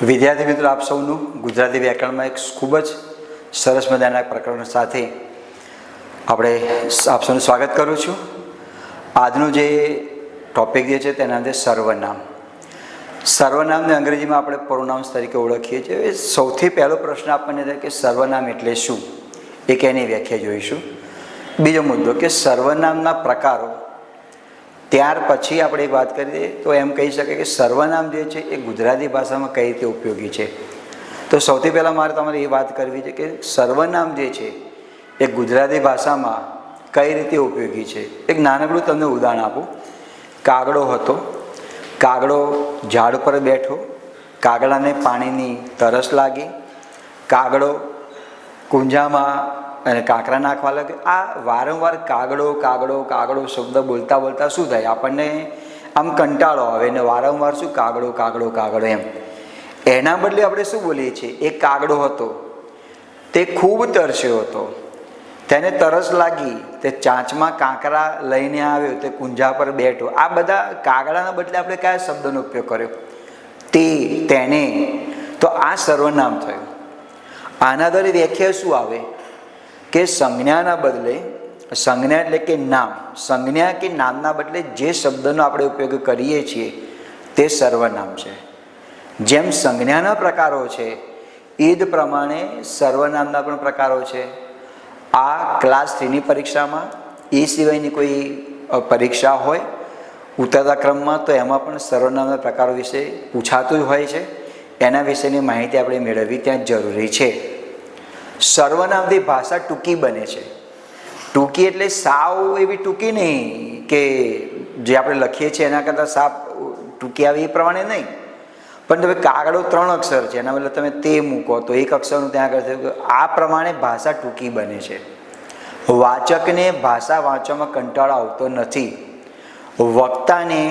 વિદ્યાર્થી મિત્રો, આપ સૌનું ગુજરાતી વ્યાકરણમાં એક ખૂબ જ સરસ મજાના પ્રકરણ સાથે આપણે આપ સૌનું સ્વાગત કરું છું. આજનું જે ટોપિક જે છે તેના અંદર સર્વનામ. સર્વનામને અંગ્રેજીમાં આપણે પ્રોનાઉન્સ તરીકે ઓળખીએ છીએ. સૌથી પહેલો પ્રશ્ન આપણને થાય કે સર્વનામ એટલે શું, એક એની વ્યાખ્યા જોઈશું. બીજો મુદ્દો કે સર્વનામના પ્રકારો. ત્યાર પછી આપણે એક વાત કરીએ તો એમ કહી શકીએ કે સર્વનામ જે છે એ ગુજરાતી ભાષામાં કઈ રીતે ઉપયોગી છે. તો સૌથી પહેલાં મારે તમારે એ વાત કરવી છે કે સર્વનામ જે છે એ ગુજરાતી ભાષામાં કઈ રીતે ઉપયોગી છે. એક નાનકડું તમને ઉદાહરણ આપું. કાગડો હતો, કાગડો ઝાડ પર બેઠો, કાગડાને પાણીની તરસ લાગી, કાગડો કુંજામાં અને કાંકરા નાખવા લાગે. આ વારંવાર કાગડો કાગડો કાગડો શબ્દ બોલતા બોલતા શું થાય, આપણને આમ કંટાળો આવે ને વારંવાર શું કાગડો કાગડો કાગડો એમ. એના બદલે આપણે શું બોલીએ છીએ, એક કાગડો હતો, તે ખૂબ તરસ્યો હતો, તેને તરસ લાગી, તે ચાંચમાં કાંકરા લઈને આવ્યો, તે કુંજા પર બેઠો. આ બધા કાગડાના બદલે આપણે કયા શબ્દનો ઉપયોગ કર્યો, તે, તેને. તો આ સર્વનામ થયું. આના દ્વારા વ્યાખ્યા શું આવે કે સંજ્ઞાના બદલે, સંજ્ઞા એટલે કે નામ, સંજ્ઞા કે નામના બદલે જે શબ્દનો આપણે ઉપયોગ કરીએ છીએ તે સર્વનામ છે. જેમ સંજ્ઞાના પ્રકારો છે એ જ પ્રમાણે સર્વનામના પણ પ્રકારો છે. આ ક્લાસ 3ની પરીક્ષામાં, એ સિવાયની કોઈ પરીક્ષા હોય ઉતરતા ક્રમમાં, તો એમાં પણ સર્વનામના પ્રકારો વિશે પૂછાતું હોય છે. એના વિશેની માહિતી આપણે મેળવવી ત્યાં જરૂરી છે. સર્વનામથી ભાષા ટૂંકી બને છે. ટૂંકી એટલે સાવ એવી ટૂંકી નહીં કે જે આપણે લખીએ છીએ એના કરતાં સાપ ટૂંકી આવે એ પ્રમાણે નહીં. પણ તમે કાગડો 3 અક્ષર છે, એના બદલે તમે તે મૂકો તો 1 અક્ષરનું ત્યાં આગળ થયું. આ પ્રમાણે ભાષા ટૂંકી બને છે. વાચકને ભાષા વાંચવામાં કંટાળો આવતો નથી. વક્તાને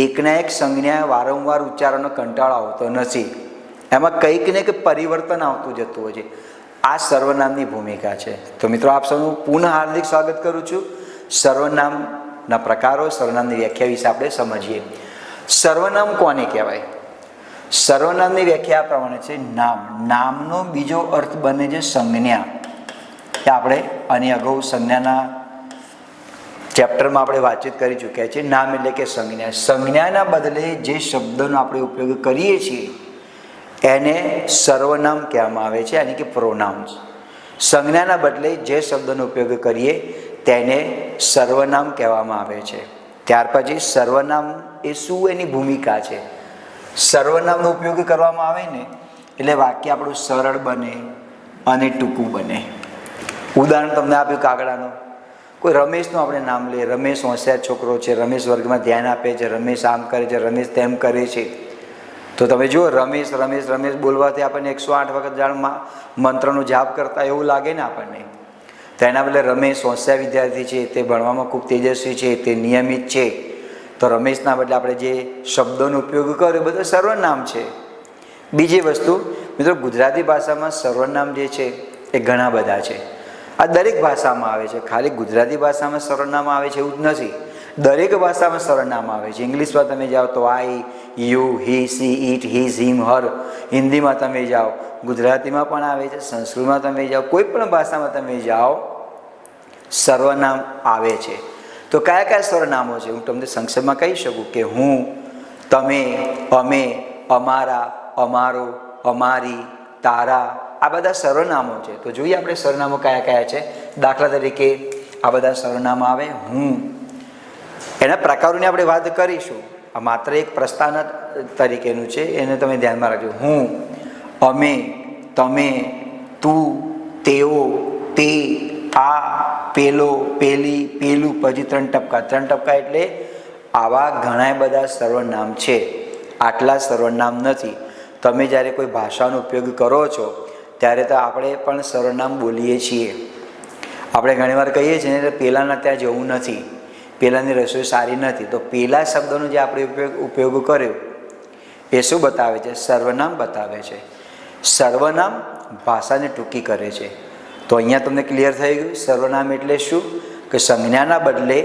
એકના એક સંજ્ઞા વારંવાર ઉચ્ચારણનો કંટાળો આવતો નથી. એમાં કંઈક ને કંઈક પરિવર્તન આવતું જતું હોય છે. આ સર્વનામની ભૂમિકા છે. તો મિત્રો, આપ સૌનું પુનઃ હાર્દિક સ્વાગત કરું છું. સર્વનામના પ્રકારો, સર્વનામની વ્યાખ્યા વિશે આપણે સમજીએ. સર્વનામ કોને કહેવાય? સર્વનામની વ્યાખ્યા પ્રમાણે છે નામ. નામનો બીજો અર્થ બને છે સંજ્ઞા. આપણે આની અગાઉ સંજ્ઞાના ચેપ્ટરમાં આપણે વાતચીત કરી ચૂક્યા છીએ. નામ એટલે કે સંજ્ઞા. સંજ્ઞાના બદલે જે શબ્દનો આપણે ઉપયોગ કરીએ છીએ એને સર્વનામ કહેવામાં આવે છે, યાની કે પ્રોનાઉન્સ. સંજ્ઞાના બદલે જે શબ્દનો ઉપયોગ કરીએ તેને સર્વનામ કહેવામાં આવે છે. ત્યાર પછી સર્વનામ એ શું, એની ભૂમિકા છે. સર્વનામનો ઉપયોગ કરવામાં આવે ને એટલે વાક્ય આપણું સરળ બને અને ટૂંકું બને. ઉદાહરણ તમને આપ્યું કાગડાનું. કોઈ રમેશનું આપણે નામ લઈએ. રમેશ હોશિયાર છોકરો છે, રમેશ વર્ગમાં ધ્યાન આપે છે, રમેશ આમ કરે છે, રમેશ તેમ કરે છે. તો તમે જુઓ, રમેશ રમેશ રમેશ બોલવાથી આપણને 108 વખત જાણ મંત્રનો જાપ કરતા એવું લાગે ને આપણને. તો એના બદલે રમેશ હોશિયાર વિદ્યાર્થી છે, તે ભણવામાં ખૂબ તેજસ્વી છે, તે નિયમિત છે. તો રમેશના બદલે આપણે જે શબ્દોનો ઉપયોગ કર્યો બધો સર્વનામ છે. બીજી વસ્તુ મિત્રો, ગુજરાતી ભાષામાં સર્વનામ જે છે એ ઘણા બધા છે. આ દરેક ભાષામાં આવે છે. ખાલી ગુજરાતી ભાષામાં સર્વનામ આવે છે એવું જ નથી. દરેક ભાષામાં સર્વનામ આવે છે. ઇંગ્લિશમાં તમે જાઓ તો I, you, he, she, it, his, him, her. હિન્દીમાં તમે જાઓ, ગુજરાતીમાં પણ આવે છે, સંસ્કૃતમાં તમે જાઓ, કોઈ પણ ભાષામાં તમે જાઓ સર્વનામ આવે છે. તો કયા કયા સર્વનામો છે હું તમને સંક્ષેપમાં કહી શકું કે હું, તમે, અમે, અમારા, અમારો, અમારી, તારા. આ બધા સર્વનામો છે. તો જોઈએ આપણે સર્વનામો કયા કયા છે. દાખલા તરીકે આ બધા સર્વનામો આવે. હું, એના પ્રકારોની આપણે વાત કરીશું. આ માત્ર એક પ્રસ્થાન તરીકેનું છે, એને તમે ધ્યાનમાં રાખજો. હું, અમે, તમે, તું, તેઓ, તે, આ, પેલો, પેલી, પેલું, પછી 3 ટપકા. 3 ટપકા એટલે આવા ઘણા બધા સર્વનામ છે. આટલા સર્વનામ નથી. તમે જ્યારે કોઈ ભાષાનો ઉપયોગ કરો છો ત્યારે તો આપણે પણ સર્વનામ બોલીએ છીએ. આપણે ઘણીવાર કહીએ છીએ ને, પેલાના ત્યાં જવું નથી, પેલાની રસોઈ સારી નથી. તો પેલા શબ્દનો જે આપણે ઉપયોગ કર્યો એ શું બતાવે છે? સર્વનામ બતાવે છે. સર્વનામ ભાષાને ટૂંકી કરે છે. તો અહીંયા તમને ક્લિયર થઈ ગયું સર્વનામ એટલે શું, કે સંજ્ઞાના બદલે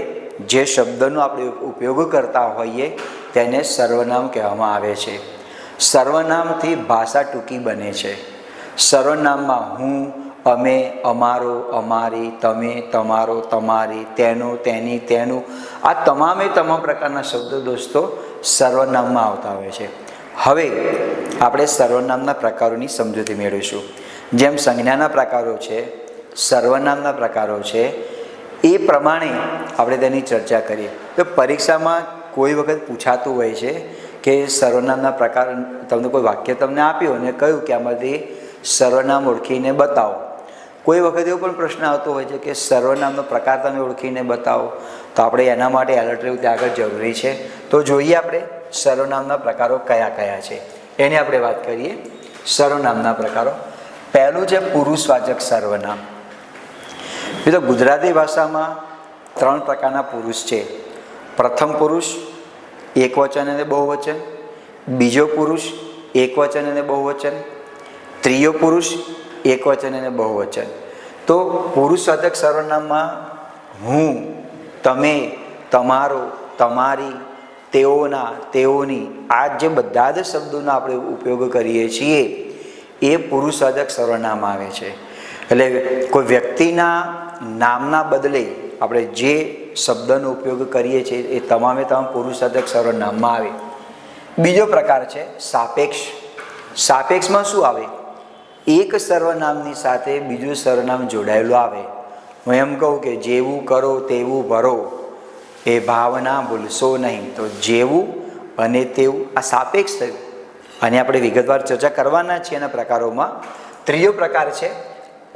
જે શબ્દનો આપણે ઉપયોગ કરતા હોઈએ તેને સર્વનામ કહેવામાં આવે છે. સર્વનામથી ભાષા ટૂંકી બને છે. સર્વનામમાં હું, અમે, અમારો, અમારી, તમે, તમારો, તમારી, તેનો, તેની, તેનું, આ તમામે તમામ પ્રકારના શબ્દો દોસ્તો સર્વનામમાં આવતા હોય છે. હવે આપણે સર્વનામના પ્રકારોની સમજૂતી મેળવીશું. જેમ સંજ્ઞાના પ્રકારો છે, સર્વનામના પ્રકારો છે, એ પ્રમાણે આપણે તેની ચર્ચા કરીએ. તો પરીક્ષામાં કોઈ વખત પૂછાતું હોય છે કે સર્વનામના પ્રકાર, તમને કોઈ વાક્ય તમને આપ્યું અને કહ્યું કે આમાંથી સર્વનામ ઓળખીને બતાવો. કોઈ વખત એવો પણ પ્રશ્ન આવતો હોય છે કે સર્વનામનો પ્રકાર તમે ઓળખીને બતાવો. તો આપણે એના માટે એલર્ટ રહેવું ત્યાં આગળ જરૂરી છે. તો જોઈએ આપણે સર્વનામના પ્રકારો કયા કયા છે એની આપણે વાત કરીએ. સર્વનામના પ્રકારો, પહેલું છે પુરુષવાચક સર્વનામ. તો ગુજરાતી ભાષામાં 3 પ્રકારના પુરુષ છે. પ્રથમ પુરુષ એકવચન અને બહુવચન, બીજો પુરુષ એકવચન અને બહુવચન, ત્રીજો પુરુષ એકવચન અને બહુવચન. તો પુરુષવાચક સર્વનામમાં હું, તમે, તમારો, તમારી, તેઓના, તેઓની, આ જે બધા જ શબ્દોનો આપણે ઉપયોગ કરીએ છીએ એ પુરુષવાચક સર્વનામ આવે છે. એટલે કોઈ વ્યક્તિના નામના બદલે આપણે જે શબ્દનો ઉપયોગ કરીએ છીએ એ તમામે તમામ પુરુષવાચક સર્વનામમાં આવે. બીજો પ્રકાર છે સાપેક્ષ. સાપેક્ષમાં શું આવે? એક સર્વનામની સાથે બીજું સર્વનામ જોડાયેલું આવે. હું એમ કહું કે જેવું કરો તેવું ભરો, એ ભાવના ભૂલશો નહીં. તો જેવું અને તેવું આ સાપેક્ષ થયું, અને આપણે વિગતવાર ચર્ચા કરવાના છીએ એના પ્રકારોમાં. ત્રીજો પ્રકાર છે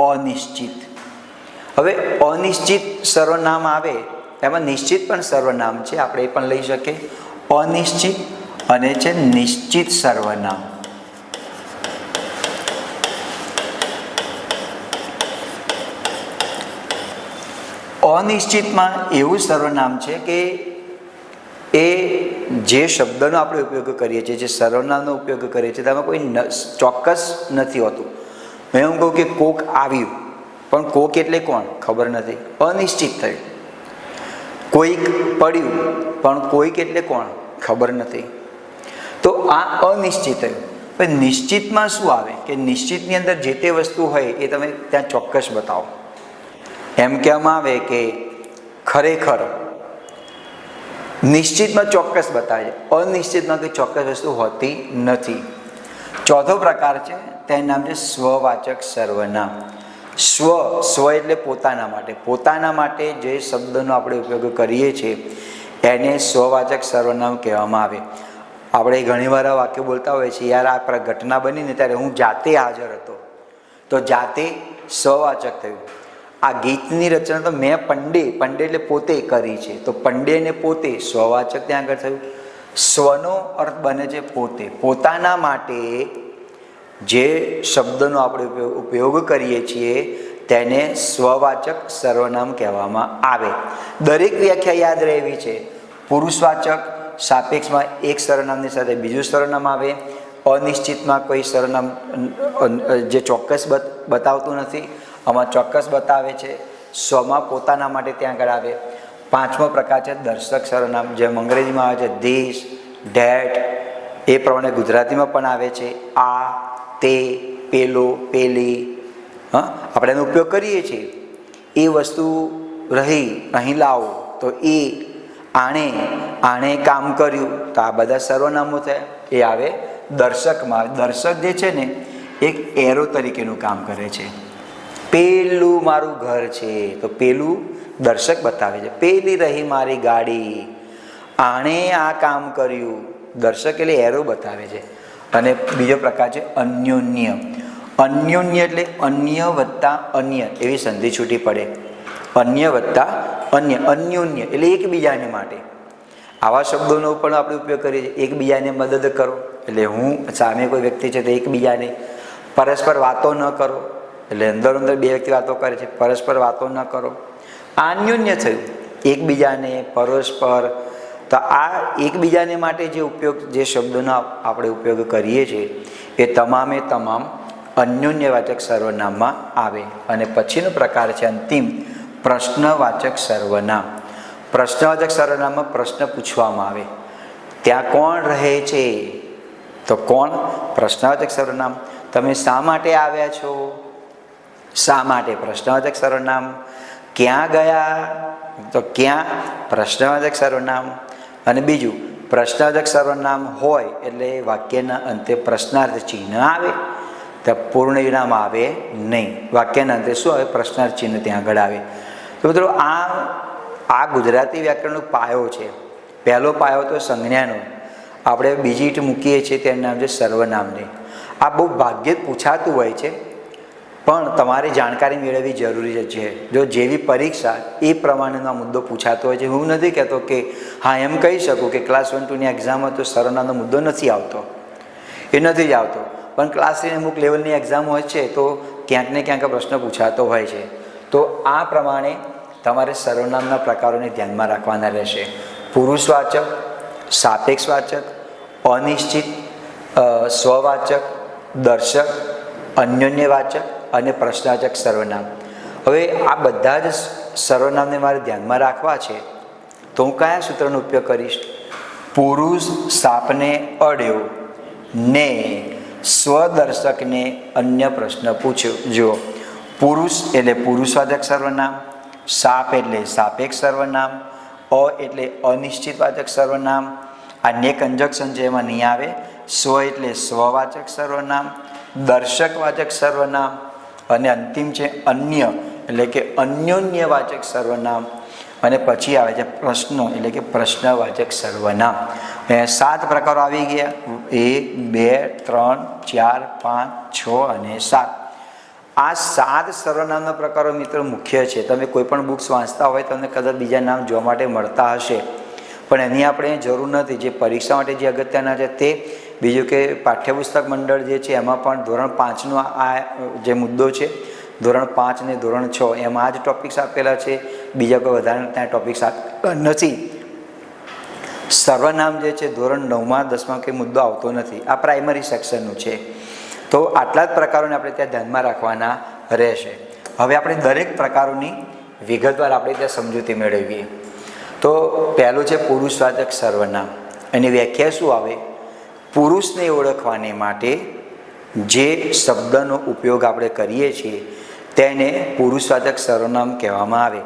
અનિશ્ચિત. હવે અનિશ્ચિત સર્વનામ આવે, એમાં નિશ્ચિત પણ સર્વનામ છે, આપણે એ પણ લઈ શકીએ. અનિશ્ચિત અને છે નિશ્ચિત સર્વનામ. અનિશ્ચિતમાં એવું સર્વનામ છે કે એ જે શબ્દનો આપણે ઉપયોગ કરીએ છીએ, જે સર્વનામનો ઉપયોગ કરીએ છીએ, તેમાં કોઈ ચોક્કસ નથી હોતું. મેં એમ કહું કે કોક આવ્યું, પણ કોક એટલે કોણ ખબર નથી, અનિશ્ચિત થયું. કોઈક પડ્યું, પણ કોઈક એટલે કોણ ખબર નથી. તો આ અનિશ્ચિત થયું. પણ નિશ્ચિતમાં શું આવે કે નિશ્ચિતની અંદર જે તે વસ્તુ હોય એ તમે ત્યાં ચોક્કસ બતાવો. એમ કહેવામાં આવે કે ખરેખર નિશ્ચિતમાં ચોક્કસ બતાવે છે, અનિશ્ચિતમાં કોઈ ચોક્કસ વસ્તુ હોતી નથી. ચોથો પ્રકાર છે તેનું નામ છે સ્વવાચક સર્વનામ. સ્વ એટલે પોતાના માટે. પોતાના માટે જે શબ્દનો આપણે ઉપયોગ કરીએ છીએ એને સ્વવાચક સર્વનામ કહેવામાં આવે. આપણે ઘણીવાર આ વાક્ય બોલતા હોઈએ છીએ, યાર આ ઘટના બનીને ત્યારે હું જાતે હાજર હતો, તો જાતે સ્વવાચક થયું. આ ગીતની રચના તો મેં પંડે એટલે પોતે કરી છે, તો પંડે ને પોતે સ્વવાચક ત્યાં આગળ થયું. સ્વનો અર્થ બને છે પોતે. પોતાના માટે જે શબ્દનો આપણે ઉપયોગ કરીએ છીએ તેને સ્વવાચક સર્વનામ કહેવામાં આવે. દરેક વ્યાખ્યા યાદ રહેવી છે. પુરુષવાચક સાપેક્ષમાં એક સર્વનામની સાથે બીજું સર્વનામ આવે. અનિશ્ચિતમાં કોઈ સર્વનામ જે ચોક્કસ બતાવતું નથી, આમાં ચોક્કસ બતાવે છે. સ્વમાં પોતાના માટે ત્યાં આગળ આવે. પાંચમો પ્રકાર છે દર્શક સર્વનામ, જેમ અંગ્રેજીમાં આવે છે ધીસ, ધેટ, એ પ્રમાણે ગુજરાતીમાં પણ આવે છે આ, તે, પેલો, પેલી. આપણે એનો ઉપયોગ કરીએ છીએ. એ વસ્તુ રહી, અહીં લાવો, તો એ, આણે કામ કર્યું, તો આ બધા સર્વનામો થયા. એ આવે દર્શકમાં. દર્શક જે છે ને એક એરો તરીકેનું કામ કરે છે. પેલું મારું ઘર છે, તો પેલું દર્શક બતાવે છે. પેલી રહી મારી ગાડી, આણે આ કામ કર્યું, દર્શક એટલે એરો બતાવે છે. અને બીજો પ્રકાર છે અન્યોન્ય. અન્યોન્ય એટલે અન્ય વત્તા અન્ય એવી સંધિ છૂટી પડે. અન્ય વત્તા અન્ય, અન્યોન્ય એટલે એકબીજાને માટે. આવા શબ્દોનો પણ આપણે ઉપયોગ કરીએ છીએ. એકબીજાને મદદ કરો, એટલે હું સામે કોઈ વ્યક્તિ છે તો એકબીજાને. પરસ્પર વાતો ન કરો, એટલે અંદર બે વ્યક્તિ વાતો કરે છે, પરસ્પર વાતો ન કરો. આ અન્યોન્ય થયું. એકબીજાને, પરસ્પર. તો આ એકબીજાને માટે જે શબ્દોનો આપણે ઉપયોગ કરીએ છીએ એ તમામે તમામ અન્યોન્યવાચક સર્વનામમાં આવે. અને પછીનો પ્રકાર છે અંતિમ પ્રશ્નવાચક સર્વનામ. પ્રશ્નવાચક સર્વનામમાં પ્રશ્ન પૂછવામાં આવે. ત્યાં કોણ રહે છે? તો કોણ? પ્રશ્નવાચક સર્વનામ. તમે શા માટે આવ્યા છો? શા માટે પ્રશ્નવાચક સર્વનામ. ક્યાં ગયા? તો ક્યાં પ્રશ્નવાચક સર્વનામ. અને બીજું, પ્રશ્નવાચક સર્વનામ હોય એટલે વાક્યના અંતે પ્રશ્નાર્થ ચિહ્ન આવે, તો પૂર્ણ વિરામ આવે નહીં. વાક્યના અંતે શું આવે? પ્રશ્નાર્થ ચિહ્ન ત્યાં આગળ આવે. તો મિત્રો આ ગુજરાતી વ્યાકરણનો પાયો છે. પહેલો પાયો તો સંજ્ઞાનો. આપણે બીજી ઈંટ મૂકીએ છીએ તેનું નામ છે સર્વનામને. આ બહુ ભાગ્યે જ પૂછાતું હોય છે, પણ તમારે જાણકારી મેળવવી જરૂરી છે. જો જેવી પરીક્ષા એ પ્રમાણેનો આ મુદ્દો પૂછાતો હોય છે. હું નથી કહેતો કે હા એમ કહી શકું કે ક્લાસ 1-2ની એક્ઝામમાં તો સર્વનામનો મુદ્દો નથી આવતો, એ નથી જ આવતો, પણ ક્લાસ 3 અમુક લેવલની એક્ઝામ હોય છે તો ક્યાંક ને ક્યાંક પ્રશ્ન પૂછાતો હોય છે. તો આ પ્રમાણે તમારે સર્વનામના પ્રકારોને ધ્યાનમાં રાખવાના રહેશે. પુરુષવાચક, સાપેક્ષવાચક, અનિશ્ચિત, સ્વવાચક, દર્શક, અન્યોન્યવાચક અને પ્રશ્નવાચક સર્વનામ. હવે આ બધા જ સર્વનામને મારે ધ્યાનમાં રાખવા છે તો હું કયા સૂત્રનો ઉપયોગ કરીશ? પુરુષ સાપને અડ્યો ને સ્વદર્શકને અન્ય પ્રશ્ન પૂછ્યો. જુઓ, પુરુષ એટલે પુરુષવાચક સર્વનામ, સાપ એટલે સાપેક્ષ સર્વનામ, એટલે અનિશ્ચિતવાચક સર્વનામ. આ ને કંજક્શન છે એમાં નહીં આવે. સ્વ એટલે સ્વવાચક સર્વનામ, દર્શકવાચક સર્વનામ, અને અંતિમ છે અન્ય એટલે કે અન્યોન્યવાચક સર્વનામ. અને પછી આવે છે પ્રશ્ન એટલે કે પ્રશ્નવાચક સર્વનામ. 7 પ્રકારો આવી ગયા. 1, 2, 3, 4, 5, 6 અને 7. આ 7 સર્વનામના પ્રકારો મિત્રો મુખ્ય છે. તમે કોઈ પણ બુક્સ વાંચતા હોય તમને કદાચ બીજા નામ જોવા માટે મળતા હશે, પણ એની આપણે જરૂર નથી. જે પરીક્ષા માટે જે અગત્યના છે તે. બીજું કે પાઠ્યપુસ્તક મંડળ જે છે એમાં પણ ધોરણ 5નો આ જે મુદ્દો છે, ધોરણ 5 ને ધોરણ 6 એમાં આ જ ટોપિક્સ આપેલા છે. બીજા કોઈ વધારે ત્યાં ટોપિક્સ નથી. સર્વનામ જે છે ધોરણ 9માં 10માં કંઈ મુદ્દો આવતો નથી. આ પ્રાઇમરી સેક્શનનું છે. તો આટલા જ પ્રકારોને આપણે ત્યાં ધ્યાનમાં રાખવાના રહેશે. હવે આપણે દરેક પ્રકારોની વિગતવાર આપણે ત્યાં સમજૂતી મેળવીએ. તો પહેલું છે પુરુષવાચક સર્વનામ. એની વ્યાખ્યા શું આવે? પુરુષને ઓળખવાને માટે જે શબ્દનો ઉપયોગ આપણે કરીએ છીએ તેને પુરુષવાચક સર્વનામ કહેવામાં આવે.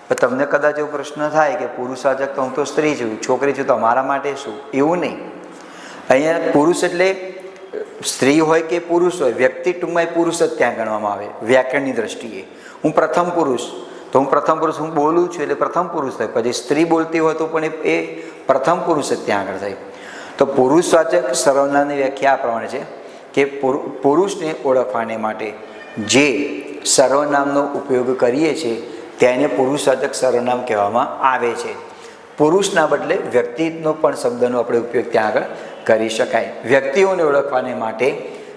તો તમને કદાચ એવો પ્રશ્ન થાય કે પુરુષવાચક તો હું તો સ્ત્રી છું, છોકરી છું, તો અમારા માટે શું? એવું નહીં. અહીંયા પુરુષ એટલે સ્ત્રી હોય કે પુરુષ હોય, વ્યક્તિ ટૂંકમાં પુરુષ જ ત્યાં ગણવામાં આવે વ્યાકરણની દ્રષ્ટિએ. હું પ્રથમ પુરુષ, તો હું પ્રથમ પુરુષ હું બોલું છું એટલે પ્રથમ પુરુષ થાય. પછી સ્ત્રી બોલતી હોય તો પણ એ પ્રથમ પુરુષ જ ત્યાં આગળ થાય. તો પુરુષવાચક સર્વનામની વ્યાખ્યા આ પ્રમાણે છે કે પુરુષને ઓળખવાને માટે જે સર્વનામનો ઉપયોગ કરીએ છીએ તેને પુરુષવાચક સર્વનામ કહેવામાં આવે છે. પુરુષના બદલે વ્યક્તિનો પણ શબ્દનો આપણે ઉપયોગ ત્યાં આગળ કરી શકાય. વ્યક્તિઓને ઓળખવાને માટે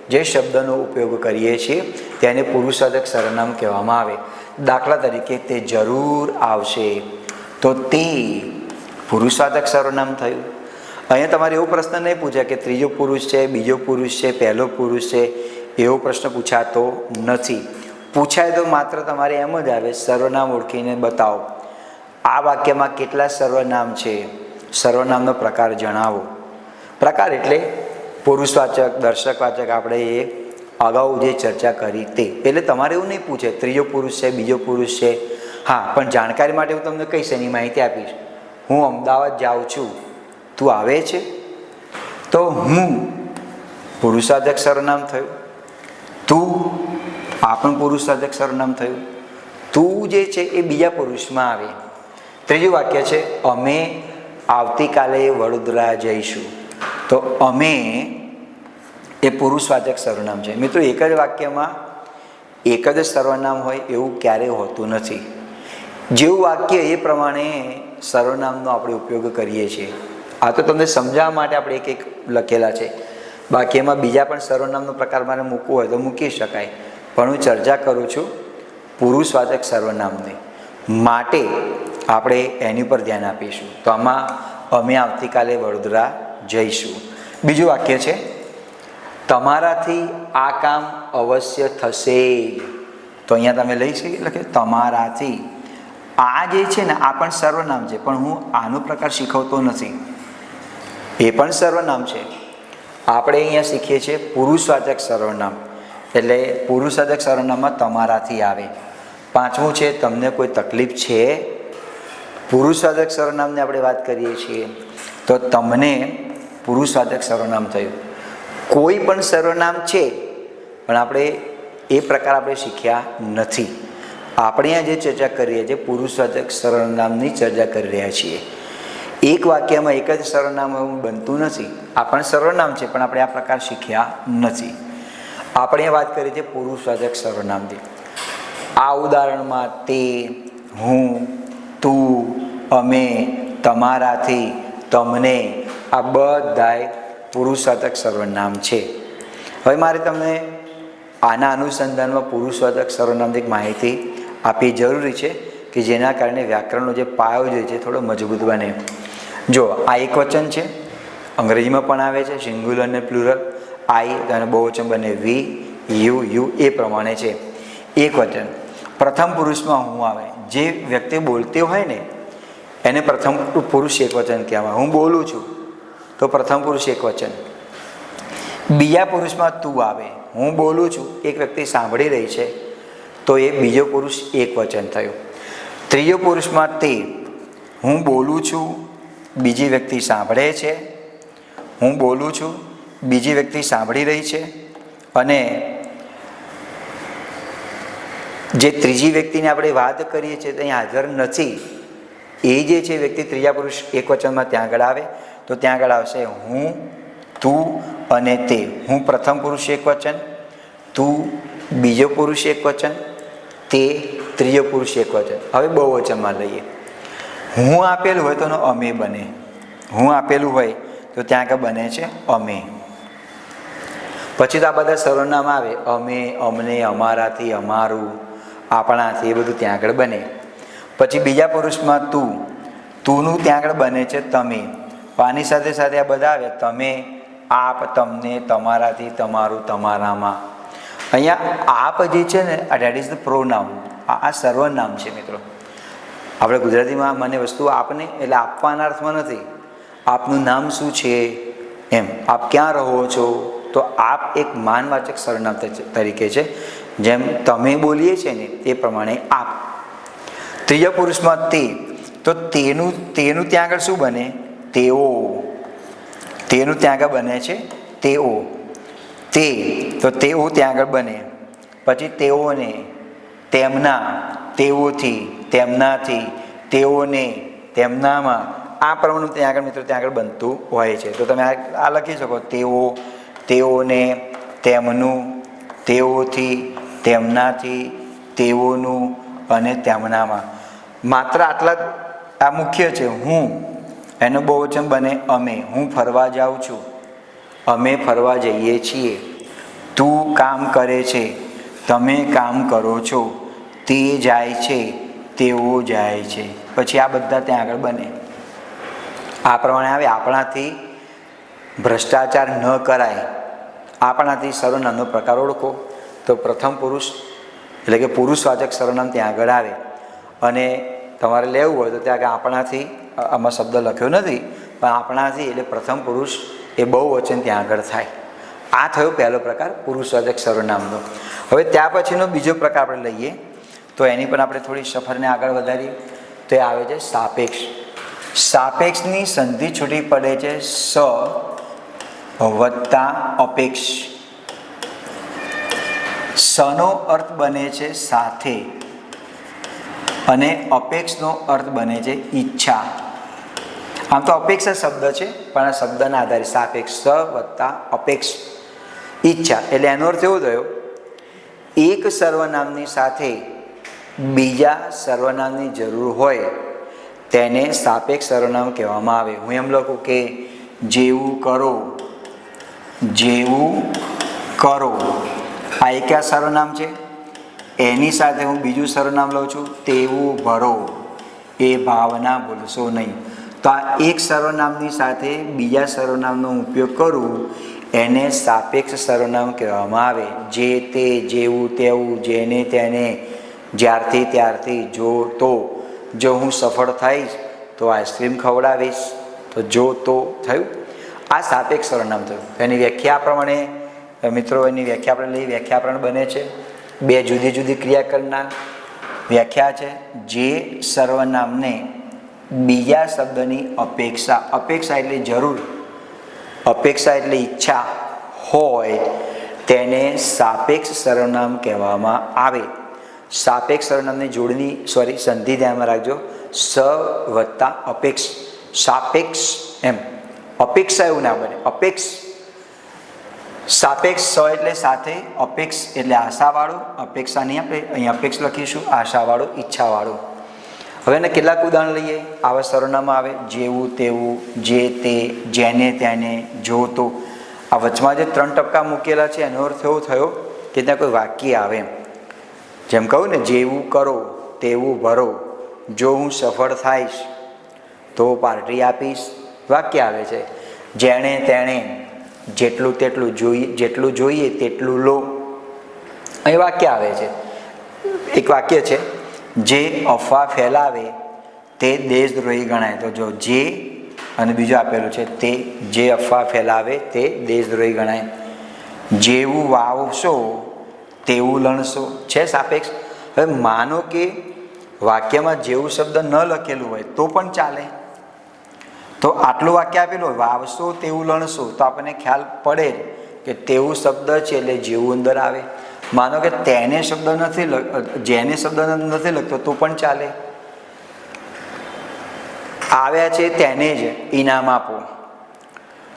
જે શબ્દનો ઉપયોગ કરીએ છીએ તેને પુરુષવાચક સર્વનામ કહેવામાં આવે. દાખલા તરીકે તે જરૂર આવશે, તો તે પુરુષવાચક સર્વનામ થયું. અહીંયા તમારે એવો પ્રશ્ન નહીં પૂછાય કે ત્રીજો પુરુષ છે, બીજો પુરુષ છે, પહેલો પુરુષ છે, એવો પ્રશ્ન પૂછાતો નથી. પૂછાય તો માત્ર તમારે એમ જ આવે સર્વનામ ઓળખીને બતાવો. આ વાક્યમાં કેટલા સર્વનામ છે? સર્વનામનો પ્રકાર જણાવો. પ્રકાર એટલે પુરુષવાચક, દર્શકવાચક, આપણે એ અગાઉ જે ચર્ચા કરી તે. એટલે તમારે એવું નહીં પૂછે ત્રીજો પુરુષ છે, બીજો પુરુષ છે. હા, પણ જાણકારી માટે હું તમને કહીશ, એની માહિતી આપીશ. હું અમદાવાદ જાઉં છું, તું આવે છે? તો હું પુરુષવાચક સર્વનામ થયું. તું આ પણ પુરુષવાચક સર્વનામ થયું. તું જે છે એ બીજા પુરુષમાં આવે. ત્રીજું વાક્ય છે અમે આવતીકાલે વડોદરા જઈશું. તો અમે એ પુરુષવાચક સર્વનામ છે. મિત્રો, એક જ વાક્યમાં એક જ સર્વનામ હોય એવું ક્યારેય હોતું નથી. જેવું વાક્ય એ પ્રમાણે સર્વનામનો આપણે ઉપયોગ કરીએ છીએ. આ તો તમને સમજાવવા માટે આપણે એક લખેલા છે. બાકી એમાં બીજા પણ સર્વનામનો પ્રકાર મારે મૂકવો હોય તો મૂકી શકાય, પણ હું ચર્ચા કરું છું પુરુષવાચક સર્વનામની. માટે આપણે એની પર ધ્યાન આપીશું. તો આમાં અમે આવતીકાલે વડોદરા જઈશું. બીજું વાક્ય છે તમારાથી આ કામ અવશ્ય થશે. તો અહીંયા તમે લઈ શકીએ એટલે કે તમારાથી. આ જે છે ને આ પણ સર્વનામ છે, પણ હું આનો પ્રકાર શીખવતો નથી. એ પણ સર્વનામ છે, આપણે અહીંયા શીખીએ છીએ પુરુષવાચક સર્વનામ, એટલે પુરુષવાચક સર્વનામમાં તમારાથી આવે. પાંચમું છે તમને કોઈ તકલીફ છે. પુરુષવાચક સર્વનામની આપણે વાત કરીએ છીએ તો તમને પુરુષવાચક સર્વનામ થયું. કોઈ પણ સર્વનામ છે પણ આપણે એ પ્રકાર આપણે શીખ્યા નથી. આપણે અહીંયા જે ચર્ચા કરીએ છીએ પુરુષવાચક સર્વનામની ચર્ચા કરી રહ્યા છીએ. એક વાક્યમાં એક જ સર્વનામ બનતું નથી. આ પણ સર્વનામ છે પણ આપણે આ પ્રકાર શીખ્યા નથી. આપણે વાત કરીએ છીએ પુરુષવાચક સર્વનામથી. આ ઉદાહરણમાં તે, હું, તું, અમે, તમારાથી, તમને આ બધાય પુરુષવાચક સર્વનામ છે. હવે મારે તમને આના અનુસંધાનમાં પુરુષવાચક સર્વનામની એક માહિતી આપવી જરૂરી છે કે જેના કારણે વ્યાકરણનો જે પાયો જે છે થોડો મજબૂત બને. જો આ એક વચન છે, અંગ્રેજીમાં પણ આવે છે સિંગ્યુલર અને પ્લુરલ. આઈ અને બહુવચન બને વી, યુ એ પ્રમાણે છે. એક વચન પ્રથમ પુરુષમાં હું આવે. જે વ્યક્તિ બોલતી હોય ને એને પ્રથમ પુરુષ એક વચન કહેવાય. હું બોલું છું તો પ્રથમ પુરુષ એક વચન. બીજા પુરુષમાં તું આવે. હું બોલું છું, એક વ્યક્તિ સાંભળી રહી છે તો એ બીજો પુરુષ એક વચન થયું. ત્રીજો પુરુષમાં તે, હું બોલું છું, બીજી વ્યક્તિ સાંભળે છે. હું બોલું છું, બીજી વ્યક્તિ સાંભળી રહી છે. અને જે ત્રીજી વ્યક્તિને આપણે વાત કરીએ છીએ ત્યાં હાજર નથી એ જે છે વ્યક્તિ ત્રીજા પુરુષ એક વચનમાં ત્યાં આગળ આવે તો ત્યાં આગળ આવશે હું, તું અને તે. હું પ્રથમ પુરુષ એક વચન, તું બીજો પુરુષ એક વચન, તે ત્રીજો પુરુષ એક વચન. હવે બહુવચનમાં લઈએ. હું આપેલું હોય તો અમે બને. હું આપેલું હોય તો ત્યાં આગળ બને છે અમે. પછી તો આ બધા સર્વનામ આવે અમે, અમને, અમારાથી, અમારું, આપણાથી, એ બધું ત્યાં આગળ બને. પછી બીજા પુરુષમાં તું, તુંનું ત્યાં આગળ બને છે તમે. આની સાથે સાથે આ બધા આવે તમે, આપ, તમને, તમારાથી, તમારું, તમારામાં. અહીંયા આપ જે છે ને દેટ ઇઝ ધ પ્રોનાઉન. આ સર્વનામ છે મિત્રો. આપણે ગુજરાતીમાં મને વસ્તુ આપને એટલે આપવાના અર્થમાં નથી. આપનું નામ શું છે એમ, આપ ક્યાં રહો છો તો આપ એક માનવાચક સર્વનામ તરીકે છે. જેમ તમે બોલીએ છીએ ને એ પ્રમાણે આપ. ત્રીજા પુરુષમાં તે, તો તેનું ત્યાં આગળ શું બને? તેઓ. તેનું ત્યાં આગળ બને છે તેઓ. તે, તો તેઓ ત્યાં આગળ બને. પછી તેઓને, તેમના, તેઓથી, તેમનાથી, તેઓને, તેમનામાં. આ પ્રમાણેનું ત્યાં આગળ મિત્રો ત્યાં આગળ બનતું હોય છે. તો તમે આ લખી શકો તેઓ, તેઓને, તેમનું, તેઓથી, તેમનાથી, તેઓનું અને તેમનામાં. માત્ર આટલા આ મુખ્ય છે. હું એનું બહુવચન બને અમે. હું ફરવા જાઉં છું, અમે ફરવા જઈએ છીએ. તું કામ કરે છે, તમે કામ કરો છો. તે જાય છે, તેઓ જાય છે. પછી આ બધા ત્યાં આગળ બને. આ પ્રમાણે આવે. આપણાથી ભ્રષ્ટાચાર ન કરાય. આપણાથી સર્વનામનો પ્રકાર ઓળખો તો પ્રથમ પુરુષ એટલે કે પુરુષવાચક સર્વનામ ત્યાં આગળ આવે. અને તમારે લેવું હોય તો ત્યાં આગળ આપણાથી, આમાં શબ્દ લખ્યો નથી પણ આપણાથી એટલે પ્રથમ પુરુષ એ બહુવચન ત્યાં આગળ થાય. આ થયો પહેલો પ્રકાર પુરુષવાચક સર્વનામનો. હવે ત્યાં પછીનો બીજો પ્રકાર આપણે લઈએ તો એની પણ આપણે થોડી સફરને આગળ વધારીએ તો એ આવે છે સાપેક્ષ. સાપેક્ષની સંધિ છૂટી પડે છે સ વત્તા અપેક્ષ. સનો અર્થ બને છે સાથે અને અપેક્ષનો અર્થ બને છે ઈચ્છા. આમ તો અપેક્ષા શબ્દ છે પણ આ શબ્દના આધારે સાપેક્ષ સ વત્તા અપેક્ષ ઈચ્છા. એટલે એનો અર્થ એવો થયો એક સર્વનામની સાથે બીજા સર્વનામની જરૂર હોય તેને સાપેક્ષ સર્વનામ કહેવામાં આવે. હું એમ લખું કે જેવું કરો, જેવું કરો. આ એક આ સર્વનામ છે. એની સાથે હું બીજું સર્વનામ લઉં છું તેવું ભરો. એ ભાવના ભૂલશો નહીં. તો આ એક સર્વનામની સાથે બીજા સર્વનામનો ઉપયોગ કરું એને સાપેક્ષ સર્વનામ કહેવામાં આવે. જે, તે, જેવું, તેવું, જેને, તેને, જ્યારથી, ત્યારથી, જો, તો. જો હું સફળ થઈશ તો આઈસ્ક્રીમ ખવડાવીશ તો જો, તો થયું. આ સાપેક્ષ સર્વનામ થયું. એની વ્યાખ્યા પ્રમાણે મિત્રો, એની વ્યાખ્યા આપણે લઈએ. વ્યાખ્યા પ્રમાણે બને છે બે જુદી જુદી ક્રિયા કરનાર વ્યાખ્યા છે. જે સર્વનામને બીજા શબ્દની અપેક્ષા, અપેક્ષા એટલે જરૂર, અપેક્ષા એટલે ઈચ્છા હોય તેને સાપેક્ષ સર્વનામ કહેવામાં આવે. સાપેક્ષ સર્વનામની જોડણી સંધિ ધ્યાનમાં રાખજો. સ વત્તા અપેક્ષ, સાપેક્ષ એમ. અપેક્ષા એવું ના બને. અપેક્ષ, સાપેક્ષ સ એટલે સાથે, અપેક્ષ એટલે આશાવાળું. અપેક્ષા નહીં, આપણે અહીં અપેક્ષ લખીશું, આશાવાળું, ઈચ્છાવાળું. હવે એને કેટલાક ઉદાહરણ લઈએ. આવા સર્વનામ આવે જેવું તેવું, જે તે, જેને તેને, જો તો. આ વચમાં જે 3 ટપકા મૂકેલા છે એનો અર્થ એવો થયો કે ત્યાં કોઈ વાક્ય આવે. જેમ કહું ને, જેવું કરો તેવું ભરો, જો હું સફળ થઈશ તો પાર્ટી આપીશ, વાક્ય આવે છે. જેણે તેણે, જેટલું તેટલું જોઈએ, જેટલું જોઈએ તેટલું લો, અહીં વાક્ય આવે છે. એક વાક્ય છે, જે અફવા ફેલાવે તે દેશદ્રોહી ગણાય. તો જો જે અને બીજું આપેલું છે તે, જે અફવા ફેલાવે તે દેશદ્રોહી ગણાય. જેવું વાવશો તેવું લણશો, છે સાપેક્ષ. હવે માનો કે વાક્યમાં જેવું શબ્દ ન લખેલું હોય તો પણ ચાલે. તો આટલું વાક્ય આપેલું હોય, વાવશો તેવું લણશો, તો આપણને ખ્યાલ પડે કે તેવું શબ્દ છે એટલે જેવું અંદર આવે. માનો કે તેને શબ્દ નથી, જેને શબ્દ નથી લખતો તો પણ ચાલે. આવ્યા છે તેને જ ઇનામ આપો,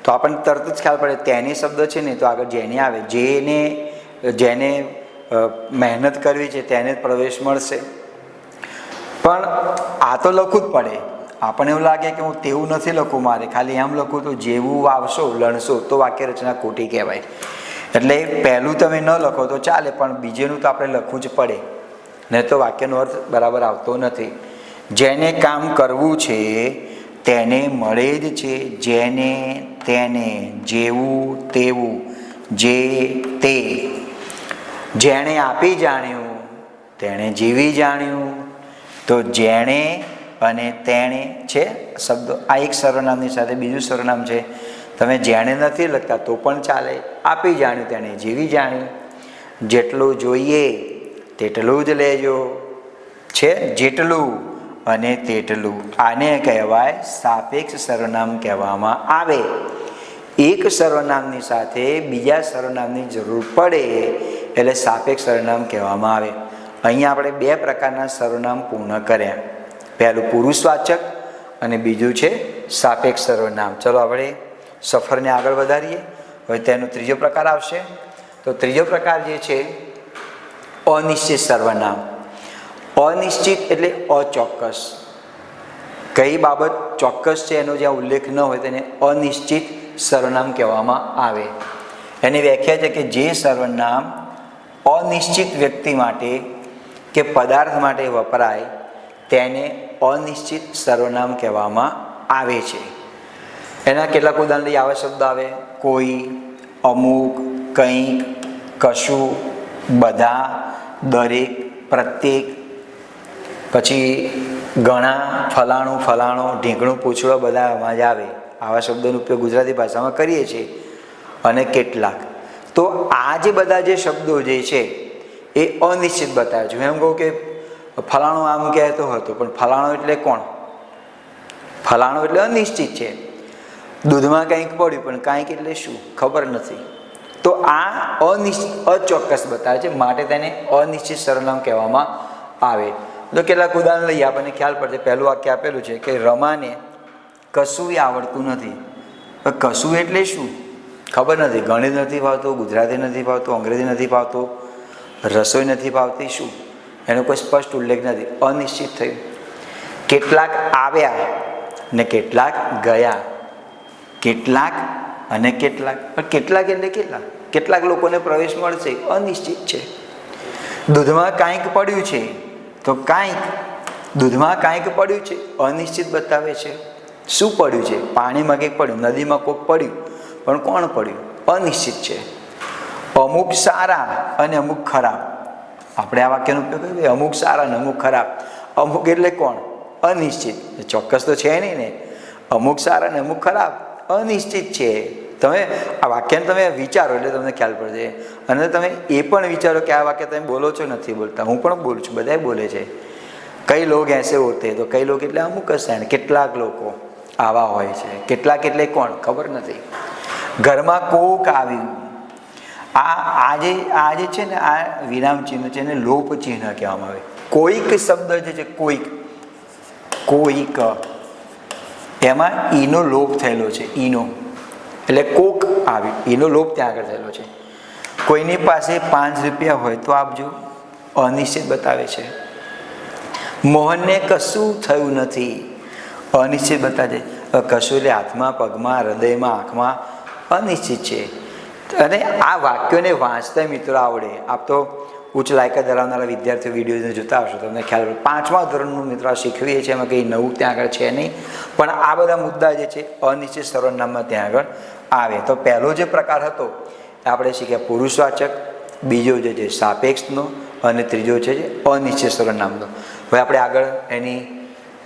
તો આપણને તરત જ ખ્યાલ પડે તેની શબ્દ છે ને, તો આગળ જેને આવે. જેને મહેનત કરવી છે તેને જ પ્રવેશ મળશે. પણ આ તો લખવું જ પડે. આપણને એવું લાગે કે હું તેવું નથી લખું, મારે ખાલી એમ લખું તો જેવું વાવશો લણશો, તો વાક્ય રચના ખોટી કહેવાય. એટલે પહેલું તમે ન લખો તો ચાલે, પણ બીજેનું તો આપણે લખવું જ પડે, નહીં તો વાક્યનો અર્થ બરાબર આવતો નથી. જેને કામ કરવું છે તેને મળે જ છે, જેને તેને, જેવું તેવું, જે તે. જેણે આપી જાણ્યું તેણે જીવી જાણ્યું, તો જેણે અને તેણે છે શબ્દો. આ એક સર્વનામની સાથે બીજું સર્વનામ છે. તમે જેણે નથી લખતા તો પણ ચાલે. આપી જાણ્યું તેણે જીવી જાણ્યું. જેટલું જોઈએ તેટલું જ લેજો, છે જેટલું અને તેટલું. આને કહેવાય સાપેક્ષ સર્વનામ કહેવામાં આવે. એક સર્વનામની સાથે બીજા સર્વનામની જરૂર પડે એટલે સાપેક્ષ સર્વનામ કહેવામાં આવે. અહીંયા આપણે 2 પ્રકારના સર્વનામ પૂર્ણ કર્યા. પહેલું પુરુષવાચક અને બીજું છે સાપેક્ષ સર્વનામ. ચલો આપણે સફરને આગળ વધારીએ. હવે તેનો ત્રીજો પ્રકાર આવશે. તો ત્રીજો પ્રકાર જે છે અનિશ્ચિત સર્વનામ. અનિશ્ચિત એટલે અચોક્કસ. કઈ બાબત ચોક્કસ છે એનો જ્યાં ઉલ્લેખ ન હોય તેને અનિશ્ચિત સર્વનામ કહેવામાં આવે. એની વ્યાખ્યા છે કે જે સર્વનામ અનિશ્ચિત વ્યક્તિ માટે કે પદાર્થ માટે વપરાય તેને અનિશ્ચિત સર્વનામ કહેવામાં આવે છે. એના કેટલાક ઉદાહરણ લઈ. આવા શબ્દ આવે કોઈ, અમુક, કંઈક, કશું, બધા, દરેક, પ્રત્યેક, પછી ઘણા, ફલાણું, ફલાણો, ઢીંગણું, પૂછડો, બધા એમાં જ આવે. આવા શબ્દોનો ઉપયોગ ગુજરાતી ભાષામાં કરીએ છીએ. અને કેટલાક. તો આ જે બધા જે શબ્દો જે છે એ અનિશ્ચિત બતાવે છે. હું એમ કહું કે ફલાણો આમ કહેતો હતો, પણ ફલાણો એટલે કોણ? ફલાણો એટલે અનિશ્ચિત છે. દૂધમાં કંઈક પડ્યું, પણ કંઈક એટલે શું ખબર નથી. તો આ અચોક્કસ બતાવે છે, માટે તેને અનિશ્ચિત સર્વનામ કહેવામાં આવે. તો કેટલાક ઉદાહરણ લઈએ, આપણને ખ્યાલ પડશે. પહેલું વાક્ય આપેલું છે કે રમાને કશું આવડતું નથી. કશું એટલે શું ખબર નથી. ગણિત નથી ફાવતું, ગુજરાતી નથી ફાવતું, અંગ્રેજી નથી ફાવતું, રસોઈ નથી ફાવતી, શું એનો કોઈ સ્પષ્ટ ઉલ્લેખ નથી. અનિશ્ચિત થયું. કેટલાક આવ્યા ને કેટલાક ગયા. કેટલાક અને કેટલાક. પણ કેટલાક એટલે કેટલાક? કેટલાક લોકોને પ્રવેશ મળશે, અનિશ્ચિત છે. દૂધમાં કાંઈક પડ્યું છે, તો કાંઈક, દૂધમાં કાંઈક પડ્યું છે, અનિશ્ચિત બતાવે છે. શું પડ્યું છે? પાણીમાં કંઈક પડ્યું, નદીમાં કોઈક પડ્યું, પણ કોણ પડ્યું? અનિશ્ચિત છે. અમુક સારા અને અમુક ખરાબ. આપણે આ વાક્યનો ઉપયોગ કરીએ, અમુક સારા અને અમુક ખરાબ. અમુક એટલે કોણ? અનિશ્ચિત. ચોક્કસ તો છે નહીં ને. અમુક સારા અને અમુક ખરાબ. અનિશ્ચિત છે. તમે આ વાક્યને તમે વિચારો એટલે તમને ખ્યાલ પડશે. અને તમે એ પણ વિચારો કે આ વાક્ય તમે બોલો છો નથી બોલતા. હું પણ બોલું છું, બધા બોલે છે. કઈ લોગ એસે હોતે, તો કઈ લોગ એટલે અમુક હશે. કેટલાક લોકો આવા હોય છે. કેટલાક એટલે કોણ ખબર નથી. ઘરમાં કોક આવ્યું. આ જે છે ને, આ વિરામ ચિહ્ન છે ને લોપ ચિહ્ન કહેવામાં આવે. કોઈક શબ્દ જે છે, કોઈક એમાં ઈનો લોપ થયેલો છે. ઈનો એટલે કોક આવ્યું, ઈનો લોપ ત્યાં આગળ થયેલો છે. કોઈની પાસે 5 રૂપિયા હોય તો આપજો, અનિશ્ચિત બતાવે છે. મોહનને કશું થયું નથી, અનિશ્ચિત બતાવે છે. કશું એટલે હાથમાં, પગમાં, હૃદયમાં, આંખમાં, અનિશ્ચિત છે. અને આ વાક્યોને વાંચતા મિત્રો આવડે. આપ તો ઉચ્ચ લાયકાત ધરાવનારા વિદ્યાર્થીઓ વિડીયોને જોતા હશો, તમને ખ્યાલ પડે. 5મા ધોરણનું મિત્રો શીખવીએ છીએ, એમાં કંઈ નવું ત્યાં આગળ છે નહીં. પણ આ બધા મુદ્દા જે છે અનિશ્ચિત સર્વનામમાં ત્યાં આગળ આવે. તો પહેલો જે પ્રકાર હતો આપણે શીખ્યા પુરુષવાચક, બીજો જે છે સાપેક્ષનો, અને ત્રીજો છે અનિશ્ચિત સર્વનામનો. હવે આપણે આગળ એની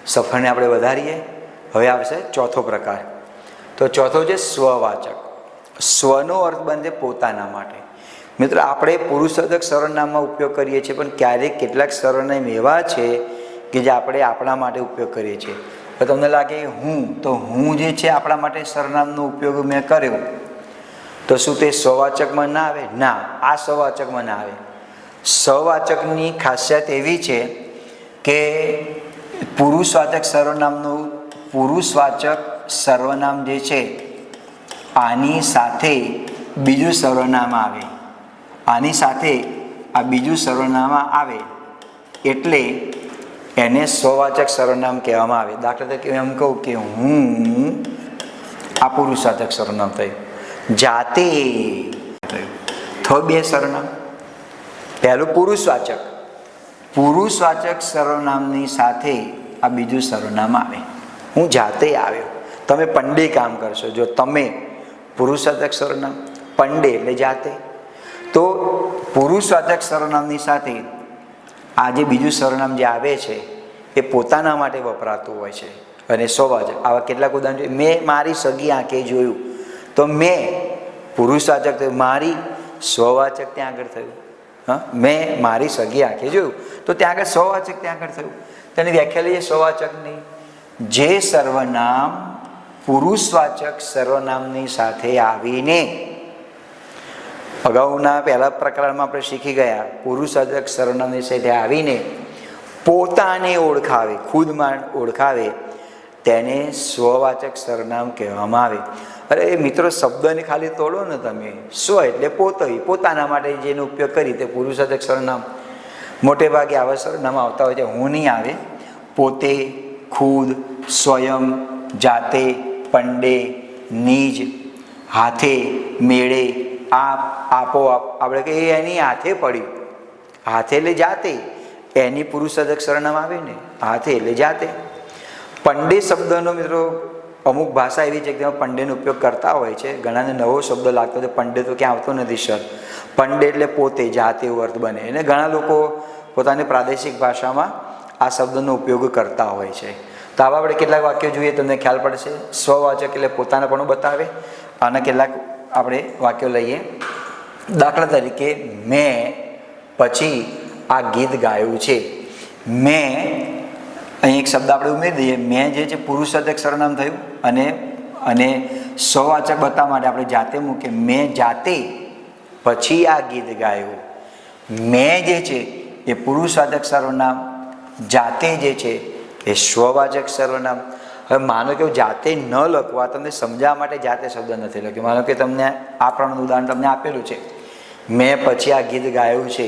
સફરને આપણે વધારીએ. હવે આવશે ચોથો પ્રકાર. તો ચોથો છે સ્વવાચક. સ્વનો અર્થ બનશે પોતાના માટે. મિત્રો આપણે પુરુષવાચક સર્વનામમાં ઉપયોગ કરીએ છીએ, પણ ક્યારેક કેટલાક સર્વનામ એવા છે કે જે આપણે આપણા માટે ઉપયોગ કરીએ છીએ. તો તમને લાગે હું, તો હું જે છે આપણા માટે સર્વનામનો ઉપયોગ મેં કર્યો, તો શું તે સ્વવાચકમાં ના આવે? ના, આ સ્વવાચકમાં ના આવે. સ્વવાચકની ખાસિયત એવી છે કે પુરુષવાચક સર્વનામ જે છે આની સાથે બીજું સર્વનામ આવે. આની સાથે આ બીજું સર્વનામ આવે એટલે એને સ્વવાચક સર્વનામ કહેવામાં આવે. દાખલા તરીકે એમ કહું કે હું, આ પુરુષવાચક સર્વનામ થયું. જાતે થયું. તો 2 સર્વનામ. પહેલું પુરુષવાચક સર્વનામની સાથે આ બીજું સર્વનામ આવે. હું જાતે આવ્યો. તમે પંડે કામ કરશો. જો તમે પુરુષવાચક સર્વનામ, પંડે એટલે જાતે. તો પુરુષવાચક સર્વનામની સાથે આ જે બીજું સર્વનામ જે આવે છે એ પોતાના માટે વપરાતું હોય છે. અને સ્વવાચક આવા કેટલાક ઉદાહરણ. મેં મારી સગી આંખે જોયું, તો મેં પુરુષવાચક થયું, મારી સ્વવાચક ત્યાં આગળ થયું. મેં મારી સગી આંખે જોયું, તો ત્યાં આગળ સ્વવાચક ત્યાં આગળ થયું. તેની વ્યાખ્યા લઈએ સ્વવાચકની. જે સર્વનામ પુરુષવાચક સર્વનામની સાથે આવીને, અગાઉના પહેલા પ્રકરણમાં આપણે શીખી ગયા, પુરુષવાચક સર્વનામની સાથે આવીને પોતાને ઓળખાવે, ખુદમાં ઓળખાવે, તેને સ્વવાચક સર્વનામ કહેવામાં આવે. અરે મિત્રો, શબ્દને ખાલી તોડો ને તમે. સ્વ એટલે પોતાના માટે જેનો ઉપયોગ કરી તે પુરુષવાચક સર્વનામ. મોટે ભાગે આવા સર્વનામ આવતા હોય છે. હું નહીં આવે. પોતે, ખુદ, સ્વયં, જાતે, પંડે, નિજ, હાથે, મેળે, આપ, આપોઆપ. આપણે કહીએ એની હાથે પડ્યું. હાથે એટલે જાતે. એની પુરુષવાચક સર્વનામ આવે ને, હાથે એટલે જાતે. પંડે શબ્દનો મિત્રો અમુક ભાષા એવી છે કે તેમાં પંડેનો ઉપયોગ કરતા હોય છે. ઘણાને નવો શબ્દ લાગતો હોય. પંડે તો ક્યાં આવતો નથી સર. પંડે એટલે પોતે, જાતે એવો અર્થ બને. અને ઘણા લોકો પોતાની પ્રાદેશિક ભાષામાં આ શબ્દનો ઉપયોગ કરતા હોય છે. તો આવા આપણે કેટલાક વાક્યો જોઈએ, તમને ખ્યાલ પડશે. સ્વવાચક એટલે પોતાનાપણું બતાવે. આના કેટલાક આપણે વાક્યો લઈએ. દાખલા તરીકે, મેં પછી આ ગીત ગાયું છે. મેં, અહીં એક શબ્દ આપણે ઉમેરી દઈએ. મેં જે છે પુરુષવાચક સર્વનામ થયું, અને સ્વવાચક બતાવવા માટે આપણે જાતે મૂકીએ. મેં જાતે પછી આ ગીત ગાયું. મેં જે છે એ પુરુષવાચક સર્વનામ, જાતે જે છે એ સ્વવાચક સર્વનામ. હવે માનો કે જાતે ન લખવા, તમને સમજાવવા માટે જાતે શબ્દ નથી લખ્યો. માનો કે તમને આ પ્રમાણનું ઉદાહરણ તમને આપેલું છે, મેં પછી આ ગીત ગાયું છે,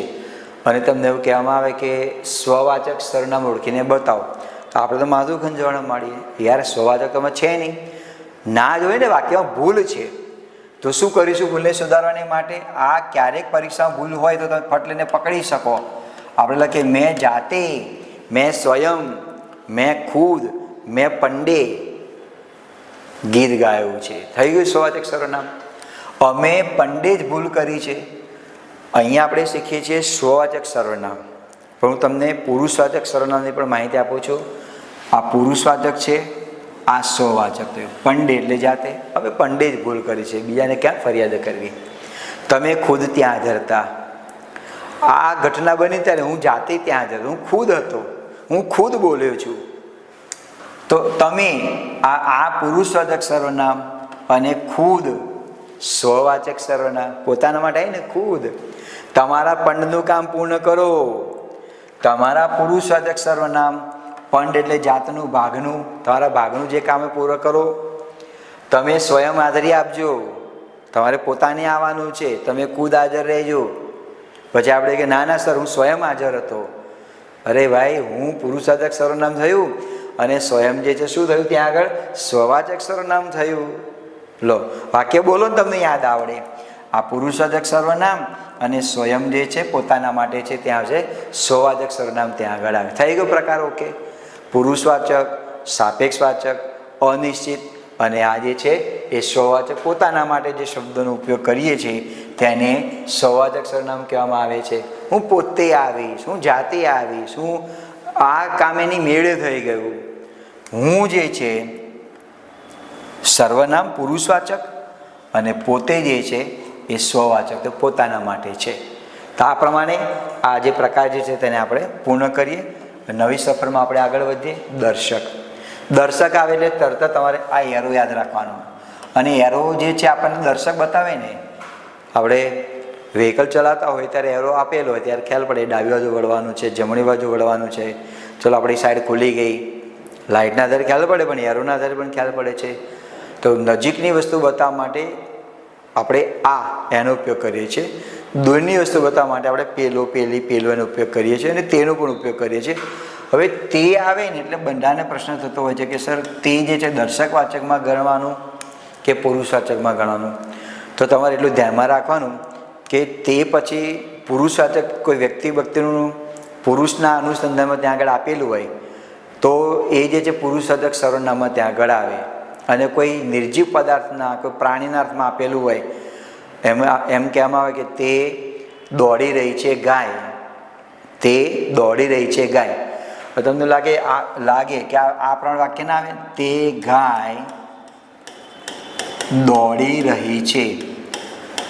અને તમને એવું કહેવામાં આવે કે સ્વવાચક સર્વનામ ઓળખીને બતાવો. તો આપણે તો માથું ખંજવાળા માંડીએ, યાર સ્વવાચક તમે છે નહીં. ના જોઈએ ને વાક્યમાં ભૂલ છે, તો શું કરીશું ભૂલને સુધારવાની માટે? આ ક્યારેક પરીક્ષામાં ભૂલ હોય તો તમે ફટ લઈને પકડી શકો. આપણે લખીએ મેં જાતે, મેં સ્વયં, મેં ખુદ, મેં પંડે ગીત ગાયું છે. થઈ ગયું સ્વવાચક સર્વનામ. અમે પંડે જ ભૂલ કરી છે. અહીંયા આપણે શીખીએ છીએ સ્વવાચક સર્વનામ, પણ હું તમને પુરુષવાચક સર્વનામની પણ માહિતી આપું છું. આ પુરુષવાચક છે, આ સ્વવાચક થયું. પંડે એટલે જાતે. હવે પંડે જ ભૂલ કરી છે, બીજાને ક્યાં ફરિયાદ કરવી. તમે ખુદ ત્યાં હાજર હતા. આ ઘટના બની ત્યારે હું જાતે ત્યાં હાજર, હું ખુદ હતો, હું ખુદ બોલ્યો છું. તો તમે આ પુરુષવાચક સર્વનામ અને ખુદ સ્વવાચક સર્વનામ પોતાના માટે આવી ને ખુદ. તમારા પંડનું કામ પૂર્ણ કરો. તમારા પુરુષવાચક સર્વનામ પંડ એટલે જાતનું, ભાગનું, તમારા ભાગનું જે કામ પૂરું કરો. તમે સ્વયં હાજરી આપજો. તમારે પોતાને આવવાનું છે, તમે ખુદ હાજર રહેજો. પછી આપણે કે ના ના સર હું સ્વયં હાજર હતો. અરે ભાઈ, હું પુરુષવાચક સર્વનામ થયું અને સ્વયં જે છે શું થયું ત્યાં આગળ? સ્વવાચક સર્વનામ થયું. લો વાક્ય બોલો ને તમને યાદ આવડે. આ પુરુષવાચક સર્વનામ અને સ્વયં જે છે પોતાના માટે છે ત્યાં છે સ્વવાચક સર્વનામ ત્યાં આગળ આવે. થઈ ગયો પ્રકાર. ઓકે. પુરુષવાચક, સાપેક્ષવાચક, અનિશ્ચિત અને આ જે છે એ સ્વવાચક પોતાના માટે જે શબ્દોનો ઉપયોગ કરીએ છીએ તેને સ્વવાચક સર્વનામ કહેવામાં આવે છે. હું પોતે આવીશ, હું જાતે આવીશ, હું આ કામ એની મેળે થઈ ગયું. હું જે છે સર્વનામ પુરુષવાચક અને પોતે જે છે એ સ્વવાચક, તો પોતાના માટે છે. તો આ પ્રમાણે આ જે પ્રકાર જે છે તેને આપણે પૂર્ણ કરીએ. નવી સફરમાં આપણે આગળ વધીએ. દર્શક. દર્શક આવે એટલે તરત તમારે આ એરો યાદ રાખવાનો. અને એરો જે છે આપણને દર્શક બતાવે ને, આપણે વ્હીકલ ચલાવતા હોય ત્યારે એરો આપેલો હોય ત્યારે ખ્યાલ પડે ડાબી બાજુ વળવાનું છે, જમણી બાજુ વળવાનું છે. ચલો આપણી સાઈડ ખુલી ગઈ, લાઇટના આધારે ખ્યાલ પડે પણ એરોના આધારે પણ ખ્યાલ પડે છે. તો નજીકની વસ્તુ બતાવવા માટે આપણે એનો ઉપયોગ કરીએ છીએ. દૂરની વસ્તુ બતાવવા માટે આપણે પેલો, પેલી, પેલો એનો ઉપયોગ કરીએ છીએ અને તેનો પણ ઉપયોગ કરીએ છીએ. હવે તે આવે ને એટલે બધાને પ્રશ્ન થતો હોય છે કે સર તે જે છે દર્શકવાચકમાં ગણવાનું કે પુરુષવાચકમાં ગણવાનું? તો તમારે એટલું ધ્યાનમાં રાખવાનું કે તે પછી પુરુષવાચક કોઈ વ્યક્તિનું પુરુષના અનુસંધાનમાં ત્યાં આગળ આપેલું હોય તો એ જે છે પુરુષવાચક સર્વનામમાં ત્યાં આગળ આવે. અને કોઈ નિર્જીવ પદાર્થના, કોઈ પ્રાણીના અર્થમાં આપેલું હોય એમ કહેવામાં આવે કે તે દોડી રહી છે ગાય, તે દોડી રહી છે ગાય. તમને લાગે કે આ પ્રમાણે વાક્ય ના આવે. તે ગાય દોડી રહી છે.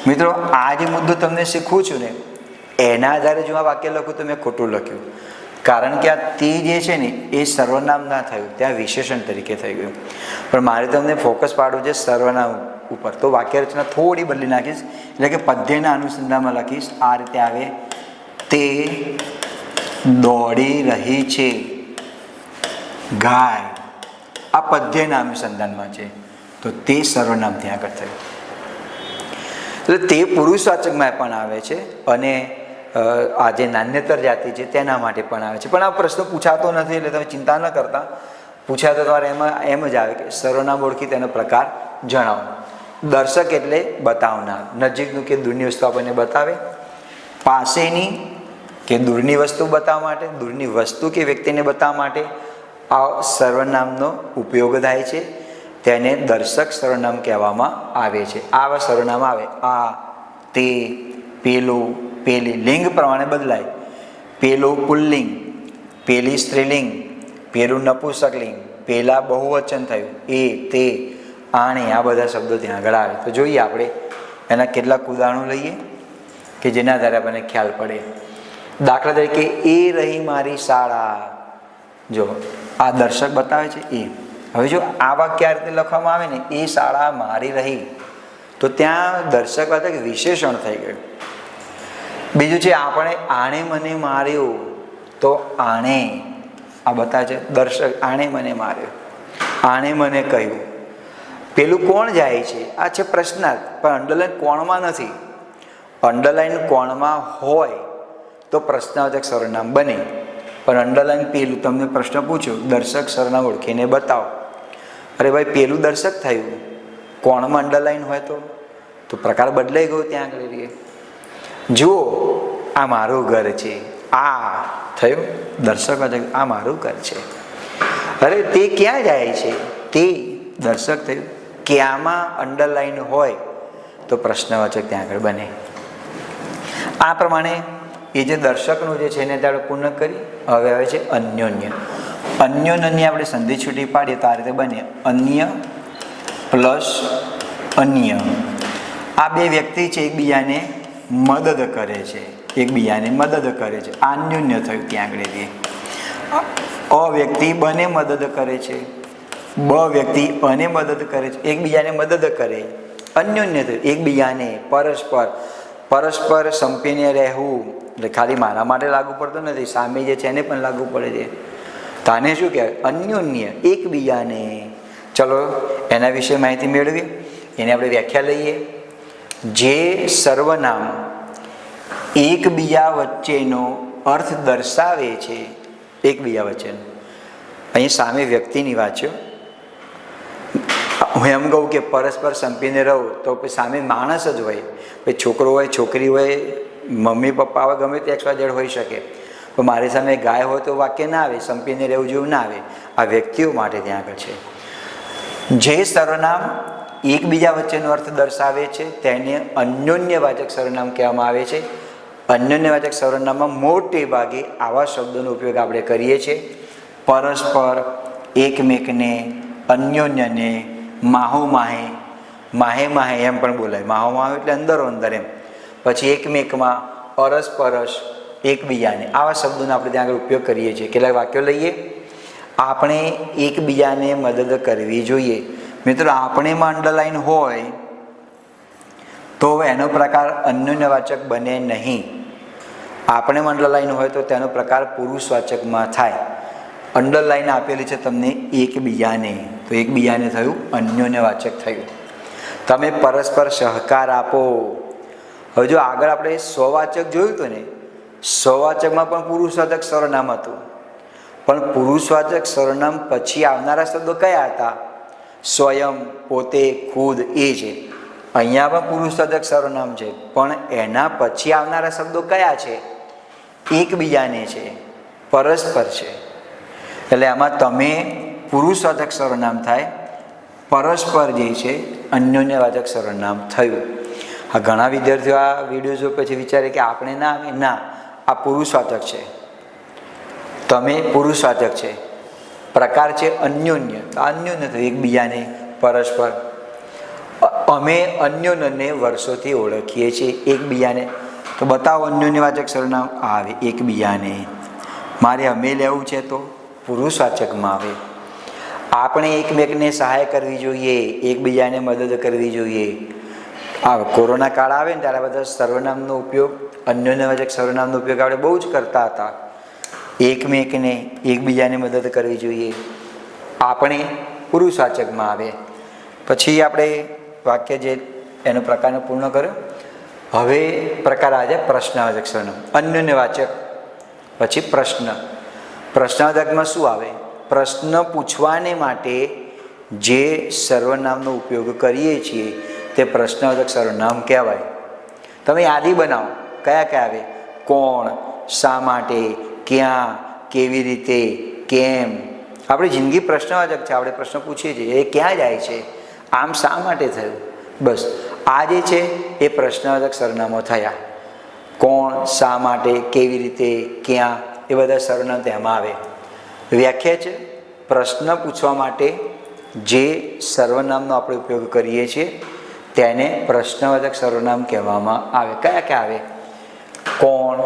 મિત્રો આ જે મુદ્દો તમને શીખવું છું ને એના આધારે જો આ વાક્ય લખું તો મેં ખોટું લખ્યું. કારણ કે આ તે જે છે ને એ સર્વનામ ના થયું, ત્યાં વિશેષણ તરીકે થઈ ગયું. પણ મારે તમને ફોકસ પાડવું છે સર્વનામ ઉપર. તો વાક્ય રચના થોડી બદલી નાખીશ, એટલે કે પદ્યના અનુસંધાનમાં લખીશ આ રીતે આવે. તે દોડી રહી છે ગાય. આ પદ્યના અનુસંધાનમાં છે તો તે સર્વનામ ત્યાં આગળ થયું. એટલે તે પુરુષવાચકમાં પણ આવે છે અને આ જે નાન્યતર જાતિ છે તેના માટે પણ આવે છે. પણ આ પ્રશ્ન પૂછાતો નથી એટલે તમે ચિંતા ન કરતા. પૂછાતો તમારે એમ જ આવે કે સર્વનામ ઓળખી તેનો પ્રકાર જણાવો. દર્શક એટલે બતાવનાર, નજીકનું કે દૂરની વસ્તુ આપણને બતાવે. પાસેની કે દૂરની વસ્તુ બતાવવા માટે, દૂરની વસ્તુ કે વ્યક્તિને બતાવવા માટે આ સર્વનામનો ઉપયોગ થાય છે. તેને દર્શક સર્વનામ કહેવામાં આવે છે. આવા સર્વનામ આવે આ, તે, પેલું, પેલી. લિંગ પ્રમાણે બદલાય. પેલું પુલ્લિંગ, પેલી સ્ત્રીલિંગ, પેલું નપુંસકલિંગ, પેલા બહુવચન થયું, એ, તે, આણે, આ બધા શબ્દો ત્યાં આગળ આવે. તો જોઈએ આપણે એના કેટલાક ઉદાહરણો લઈએ કે જેના આધારે આપણને ખ્યાલ પડે. દાખલા તરીકે એ રહી મારી શાળા. જો આ દર્શક બતાવે છે એ. હવે જો આ વાક્ય આ રીતે લખવામાં આવે ને એ શાળા મારી રહી, તો ત્યાં દર્શક વાચક વિશેષણ થઈ ગયું. બીજું છે આપણે આણે મને માર્યો, તો આણે આ બતાવે છે દર્શક. આણે મને માર્યો, આણે મને કહ્યું. પેલું કોણ જાય છે આ છે પ્રશ્નાર્થ, પણ અંડરલાઈન કોણમાં નથી. અંડરલાઈન કોણમાં હોય તો પ્રશ્નવાચક સર્વનામ બને. પણ અંડરલાઈન પેલું તમને પ્રશ્ન પૂછ્યો દર્શક સર્વનામ ઓળખીને બતાવો. અરે ભાઈ પેલું દર્શક થયું, કોણમાં અંડરલાઈન હોય તો પ્રકાર બદલાઈ ગયો. ત્યાં આગળ જુઓ આ મારું ઘર છે, આ થયું દર્શકવાચક, આ મારું ઘર છે. અરે તે ક્યાં જાય છે, તે દર્શક થયું. ક્યાંમાં અંડરલાઈન હોય તો પ્રશ્નવાચક ત્યાં આગળ બને. આ પ્રમાણે એ જે દર્શકનું જે છે એને આપણે પૂર્ણ કરી. હવે આવે છે અન્યોન્ય. અન્યોન્યની આપણે સંધિ છૂટી પાડીએ તો આ રીતે બને, અન્ય પ્લસ અન્ય. આ બે વ્યક્તિ છે એકબીજાને મદદ કરે છે, એકબીજાને મદદ કરે છે, અન્યોન્ય થયું. ત્યાં આગળ અ વ્યક્તિ બને મદદ કરે છે, બ વ્યક્તિ અને મદદ કરે છે, એકબીજાને મદદ કરે, અન્યોન્ય થયું. એકબીજાને પરસ્પર, પરસ્પર સંપીને રહેવું એટલે ખાલી મારા માટે લાગુ પડતું નથી, સામે જે છે એને પણ લાગુ પડે છે. તો આને શું કહેવાય? અન્યોન્ય, એકબીજાને. ચલો એના વિશે માહિતી મેળવીએ, એને આપણે વ્યાખ્યા લઈએ. જે સર્વનામ એકબીજા વચ્ચેનો અર્થ દર્શાવે છે, એકબીજા વચ્ચેનો. અહીં સામે વ્યક્તિની વાત છે. હું એમ કહું કે પરસ્પર સંપીને રહું તો સામે માણસ જ હોય, ભાઈ છોકરો હોય, છોકરી હોય, મમ્મી પપ્પા હોય, ગમે તે XYZ હોઈ શકે. પણ મારી સામે ગાય હોય તો વાક્ય ના આવે, સંપીને રહેવું જેવું ના આવે. આ વ્યક્તિઓ માટે ત્યાં આગળ છે. જે સર્વનામ એકબીજા વચ્ચેનો અર્થ દર્શાવે છે તેને અન્યોન્યવાચક સર્વનામ કહેવામાં આવે છે. અન્યોન્યવાચક સર્વનામમાં મોટે ભાગે આવા શબ્દોનો ઉપયોગ આપણે કરીએ છીએ. પરસ્પર, એકમેકને, અન્યોન્યને, માહો માહે, માહે માહે એમ પણ બોલાય. માહો માહો એટલે અંદરો અંદર એમ. પછી એકમેકમાં, અરસપરસ, એકબીજાને, આવા શબ્દોનો આપણે ત્યાં આગળ ઉપયોગ કરીએ છીએ. કેટલાક વાક્યો લઈએ. આપણે એકબીજાને મદદ કરવી જોઈએ. મિત્રો આપણેમાં અંડરલાઈન હોય તો એનો પ્રકાર અન્યોન્યવાચક બને નહીં. આપણેમાં અંડરલાઈન હોય તો તેનો પ્રકાર પુરુષવાચકમાં થાય. અંડરલાઈન આપેલી છે તમને એકબીજાને, તો એકબીજાને થયું અન્યોન્યવાચક થયું. તમે પરસ્પર સહકાર આપો. હવે જો આગળ આપણે સ્વવાચક જોયું હતું ને, સ્વવાચકમાં પણ પુરુષવાચક સર્વનામ હતું, પણ પુરુષવાચક સર્વનામ પછી આવનારા શબ્દો કયા હતા? સ્વયં, પોતે, ખુદ, એ છે. અહીંયા પણ પુરુષવાચક સર્વનામ છે, પણ એના પછી આવનારા શબ્દો કયા છે? એકબીજાને છે, પરસ્પર છે. એટલે આમાં તમે પુરુષવાચક સર્વનામ થાય, પરસ્પર જે છે અન્યોન્યવાચક સર્વનામ થયું. આ ઘણા વિદ્યાર્થીઓ આ વિડીયો જો પછી વિચારે કે આપણે ના આવે, ના, આ પુરુષવાચક છે, તમે પુરુષવાચક છે, પ્રકાર છે અન્યોન્ય, અન્યોન્ય થયું એકબીજાને, પરસ્પર. અમે અન્યોન્યને વર્ષોથી ઓળખીએ છીએ, એકબીજાને. તો બતાવો અન્યોન્યવાચક સર્વનામ આવે એકબીજાને. મારે અમે લેવું છે તો પુરુષવાચકમાં આવે. આપણે એકમેકને સહાય કરવી જોઈએ, એકબીજાને મદદ કરવી જોઈએ. આ કોરોના કાળ આવે ને ત્યારે બધા સર્વનામનો ઉપયોગ, અન્યોન્યવાચક સર્વનામનો ઉપયોગ આપણે બહુ જ કરતા હતા. એકમેકને, એકબીજાને મદદ કરવી જોઈએ, આપણે પુરુષવાચકમાં આવે. પછી આપણે વાક્ય જે એનો પ્રકારને પૂર્ણ કર્યો. હવે પ્રકાર આવે પ્રશ્નવાચક સર્વનામ. અન્યોન્યવાચક પછી પ્રશ્ન. પ્રશ્નવાચકમાં શું આવે? પ્રશ્ન પૂછવાને માટે જે સર્વનામનો ઉપયોગ કરીએ છીએ તે પ્રશ્નવાચક સર્વનામ કહેવાય. તમે યાદી બનાવો, કયા કયા આવે? કોણ, શા માટે, ક્યાં, કેવી રીતે, કેમ. આપણી જિંદગી પ્રશ્નવાચક છે. આપણે પ્રશ્ન પૂછીએ છીએ, એ ક્યાં જાય છે, આમ શા માટે થયું. બસ આ જે છે એ પ્રશ્નવાચક સર્વનામો થયા. કોણ, શા માટે, કેવી રીતે, ક્યાં, એ બધા સર્વનામ તેમાં આવે. વ્યાખ્યા છે પ્રશ્ન પૂછવા માટે જે સર્વનામનો આપણે ઉપયોગ કરીએ છીએ તેને પ્રશ્નવાચક સર્વનામ કહેવામાં આવે. કયા કયા આવે? કોણ,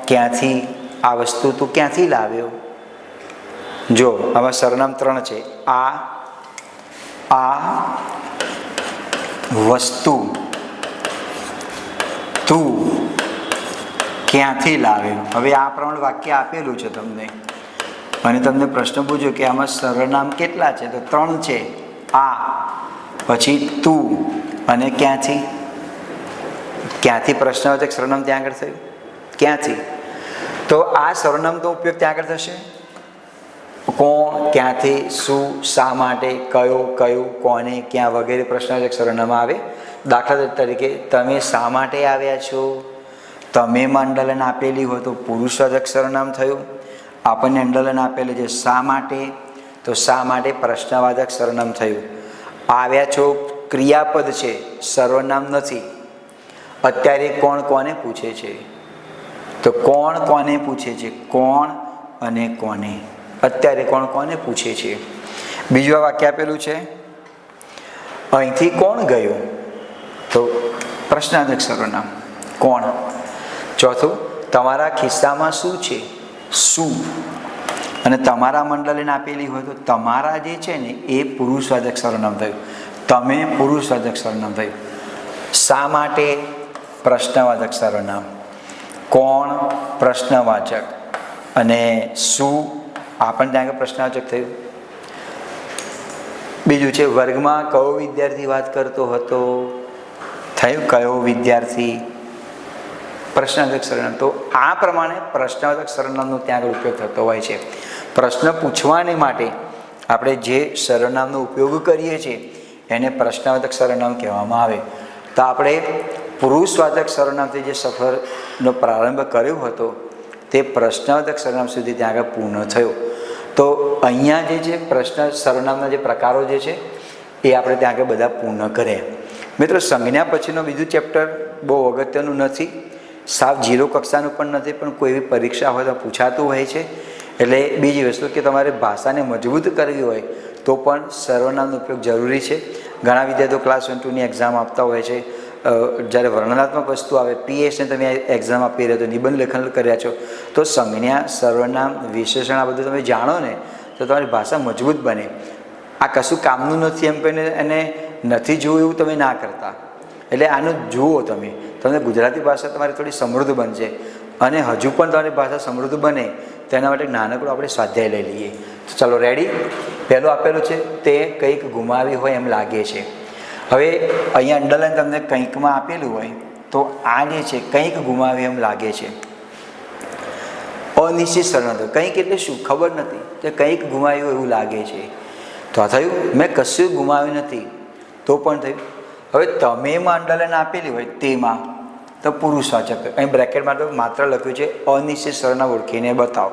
ક્યાંથી, આ વસ્તુ તું ક્યાંથી લાવ્યો. જો આમાં સર્વનામ 3 છે. આ વસ્તુ તું ક્યાંથી લાવ્યો. હવે આ પ્રમાણે વાક્ય આપેલું છે તમને અને તમને પ્રશ્ન પૂછ્યો કે આમાં સર્વનામ કેટલા છે? તો 3 છે. આ, પછી તું અને ક્યાંથી. ક્યાંથી પ્રશ્નવાચક સર્વનામ ત્યાં આગળ થયું, ક્યાંથી. તો આ સર્વનામનો ઉપયોગ ત્યાં આગળ થશે. કોણ, ક્યાંથી, શું, શા માટે, કયો, કયું, કોને, ક્યાં વગેરે પ્રશ્નવાચક સર્વનામ આવે. દાખલા તરીકે તમે શા માટે આવ્યા છો, તમે અંડરલાઈન આપેલી હોય તો પુરુષવાચક સર્વનામ થયું. આપણને અંડરલાઈન આપેલું છે શા માટે, તો શા માટે પ્રશ્નવાચક સર્વનામ થયું. આવ્યા છો ક્રિયાપદ છે, સર્વનામ નથી. અત્યારે કોણ કોને પૂછે છે, તો કોણ કોને પૂછે છે, કોણ અને કોને. અત્યારે કોણ કોને પૂછે છે. બીજું આ વાક્ય આપેલું છે, અહીંથી કોણ ગયું, તો પ્રશ્નાર્થક સર્વનામ કોણ. ચોથું, તમારા ખિસ્સામાં શું છે, શું. અને તમારા મંડળીને આપેલી હોય તો તમારા જે છે ને એ પુરુષવાચક સર્વનામ થયું, તમે પુરુષવાચક સર્વનામ થયું. શા માટે પ્રશ્નવાચક સર્વનામ, કોણ પ્રશ્નવાચક, અને શું આ પણ ત્યાં આગળ પ્રશ્નવાચક થયું. બીજું છે, વર્ગમાં કયો વિદ્યાર્થી વાત કરતો હતો, થયું કયો વિદ્યાર્થી, પ્રશ્નાર્થક સર્વનામ. તો આ પ્રમાણે પ્રશ્નાર્થક સર્વનામનો ત્યાં આગળ ઉપયોગ થતો હોય છે. પ્રશ્ન પૂછવાને માટે આપણે જે સર્વનામનો ઉપયોગ કરીએ છીએ એને પ્રશ્નાર્થક સર્વનામ કહેવામાં આવે. તો આપણે પુરુષવાચક સર્વનામથી જે સફરનો પ્રારંભ કર્યો હતો તે પ્રશ્નાર્થક સર્વનામ સુધી ત્યાં આગળ પૂર્ણ થયો. તો અહીંયા જે છે પ્રશ્ન સર્વનામના જે પ્રકારો જે છે એ આપણે ત્યાં આગળ બધા પૂર્ણ કર્યા. મિત્રો, સંજ્ઞા પછીનો બીજું ચેપ્ટર બહુ અગત્યનું નથી, સાવ 0 કક્ષાનું પણ નથી, પણ કોઈ એવી પરીક્ષા હોય તો પૂછાતું હોય છે. એટલે બીજી વસ્તુ કે તમારે ભાષાને મજબૂત કરવી હોય તો પણ સર્વનામનો ઉપયોગ જરૂરી છે. ઘણા વિદ્યાર્થીઓ ક્લાસ 1 2ની એક્ઝામ આપતા હોય છે, જ્યારે વર્ણનાત્મક વસ્તુ આવે, પીએસને તમે એક્ઝામ આપી રહ્યા છો, નિબંધ લેખન કર્યા છો, તો સંજ્ઞા, સર્વનામ, વિશેષણ આ બધું તમે જાણો ને તો તમારી ભાષા મજબૂત બને. આ કશું કામનું નથી એમ કહીને એને નથી જોવું એવું તમે ના કરતા. એટલે આનું જુઓ તમે, તમને ગુજરાતી ભાષા તમારી થોડી સમૃદ્ધ બનશે. અને હજુ પણ તમારી ભાષા સમૃદ્ધ બને તેના માટે નાનકડું આપણે સ્વાધ્યાય લઈ લઈએ. તો ચાલો રેડી. પહેલું આપેલું છે, તે કંઈક ગુમાવી હોય એમ લાગે છે. હવે અહીંયા અંડરલાઈન તમને કંઈકમાં આપેલું હોય તો આ જે છે કંઈક ગુમાવી એમ લાગે છે. અનિશ્ચિત સર્વનામ, કંઈક એટલે શું ખબર નથી, તે કંઈક ગુમાવ્યું એવું લાગે છે. તો આ થયું, મેં કશું ગુમાવ્યું નથી, તો પણ થયું. હવે તમેમાં અંડરલાઈન આપેલી હોય તેમાં તો પુરુષવાચક, અહીં બ્રેકેટમાં તો માત્ર લખ્યું છે અનિશ્ચિત સર્વનામ ઓળખીને બતાવો.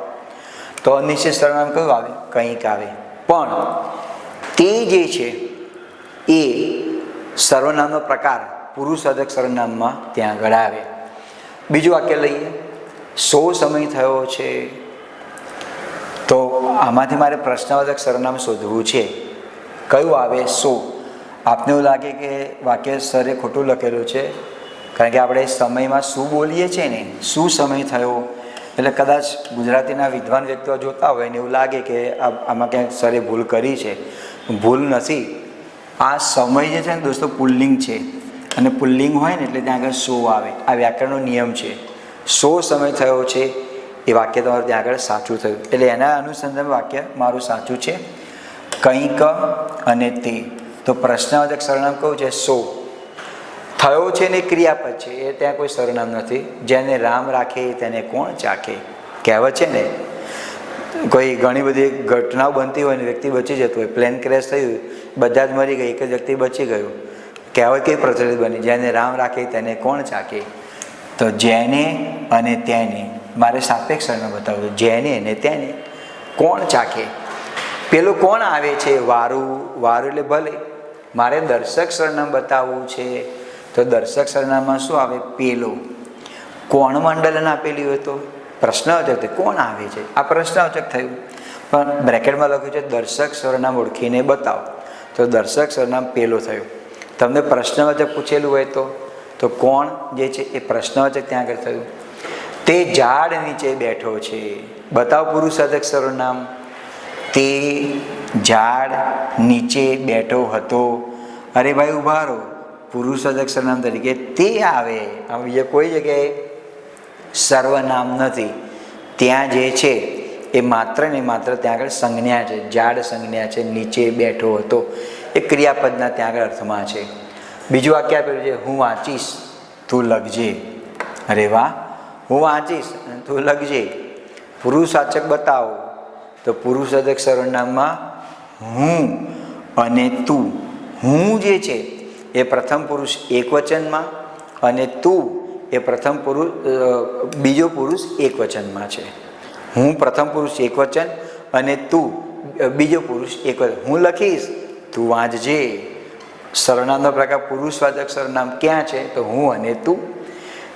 તો અનિશ્ચિત સર્વનામ કયું આવે, કંઈક આવે. પણ તે જે છે એ સર્વનામનો પ્રકાર પુરુષવાચક સર્વનામમાં ત્યાં આગળ આવે. બીજું વાક્ય લઈએ, શો સમય થયો છે. તો આમાંથી મારે પ્રશ્નવાચક સર્વનામ શોધવું છે, કયું આવે, શો. આપને એવું લાગે કે વાક્ય સરે ખોટું લખેલું છે, કારણ કે આપણે સમયમાં શું બોલીએ છીએ ને, શું સમય થયો, એટલે કદાચ ગુજરાતીના વિદ્વાન વ્યક્તિઓ જોતા હોય ને એવું લાગે કે આમાં ક્યાંક સરે ભૂલ કરી છે. ભૂલ નથી. આ સમય જે છે ને દોસ્તો પુલ્લિંગ છે, અને પુલ્લિંગ હોય ને એટલે ત્યાં આગળ શો આવે. આ વ્યાકરણનો નિયમ છે. શો સમય થયો છે એ વાક્ય તમારું ત્યાં આગળ સાચું થયું. એટલે એના અનુસંધાન વાક્ય મારું સાચું છે, કંઈક અને તે. તો પ્રશ્નાર્થક સર્વનામ કયું છે, શો. થયો છે ને ક્રિયાપદ છે, એ ત્યાં કોઈ સર્વનામ નથી. જેને રામ રાખે તેને કોણ ચાખે, કહેવત છે ને. કોઈ ઘણી બધી ઘટનાઓ બનતી હોય ને વ્યક્તિ બચી જતું હોય, પ્લેન ક્રેશ થયું, બધા જ મરી ગઈ, એક જ વ્યક્તિ બચી ગયું. કહેવત કેવી પ્રચલિત બની, જેને રામ રાખે તેને કોણ ચાખે. તો જેને અને તેને મારે સાપેક્ષ સર્વનામ બતાવવું, જેને અને તેને કોણ ચાખે. પેલું કોણ આવે છે, વારું. વારું એટલે ભલે. મારે દર્શક સર્વનામ બતાવવું છે તો દર્શક સર્વનામમાં શું આવે, પેલો. કોણ મંડલન આપેલી હોય તો પ્રશ્નવાચક, કોણ આવે છે, આ પ્રશ્નવાચક થયું. પણ બ્રેકેટમાં લખ્યું છે દર્શક સર્વનામ ઓળખીને બતાવો, તો દર્શક સર્વનામ પેલો થયું. તમને પ્રશ્નવાચક પૂછેલું હોય તો કોણ જે છે એ પ્રશ્નવાચક ત્યાં આગળ થયું. તે ઝાડ નીચે બેઠો છે, બતાવો પુરુષવાચક સર્વનામ. તે ઝાડ નીચે બેઠો હતો. અરે ભાઈ ઉભા રહો, પુરુષવાચક સર્વનામ તરીકે તે આવે. આ બીજા કોઈ જગ્યાએ સર્વનામ નથી. ત્યાં જે છે એ માત્ર ને માત્ર ત્યાં આગળ સંજ્ઞા છે, ઝાડ સંજ્ઞા છે, નીચે બેઠો હતો એ ક્રિયાપદના ત્યાં આગળ અર્થમાં છે. બીજું વાક્ય આપેલું છે, હું વાંચીશ તું લખજે. અરે વાહ, હું વાંચીશ તું લખજે. પુરુષવાચક બતાવો, તો પુરુષવાચક સર્વનામમાં હું અને તું. હું જે છે એ પ્રથમ પુરુષ એકવચનમાં અને તું એ પ્રથમ પુરુષ બીજો પુરુષ એકવચનમાં છે. હું પ્રથમ પુરુષ એકવચન અને તું બીજો પુરુષ એકવચન. હું લખીશ તું વાંચજે. સર્વનામનો પ્રકાર પુરુષવાચક સર્વનામ ક્યાં છે, તો હું અને તું.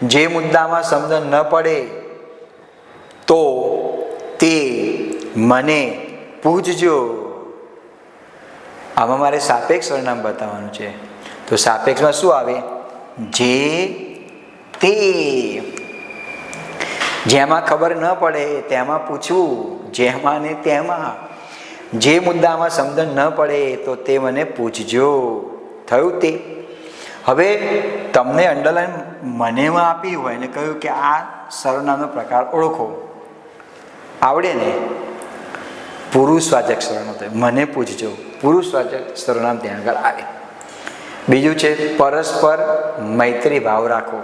જે મુદ્દામાં સમજણ ન પડે તો તે મને પૂછજો. આમાં મારે સાપેક્ષ સર્વનામ બતાવવાનું છે. તો સાપેક્ષમાં શું આવે? જે તે. જેમાં ખબર ન પડે તેમાં પૂછવું, જેમાં ને તેમાં. જે મુદ્દામાં સમજણ ન પડે તો તે મને પૂછજો. થયું તે? હવે તમને અંડરલાઈન મનેમાં આપી હોય ને કહ્યું કે આ સર્વનામનો પ્રકાર ઓળખો, આવડે ને? પુરુષવાચક સર્વનામ થાય. મને પૂછજો, પુરુષવાચક સર્વનામ ત્યાં આગળ આવે. બીજું છે પરસ્પર મૈત્રી ભાવ રાખો.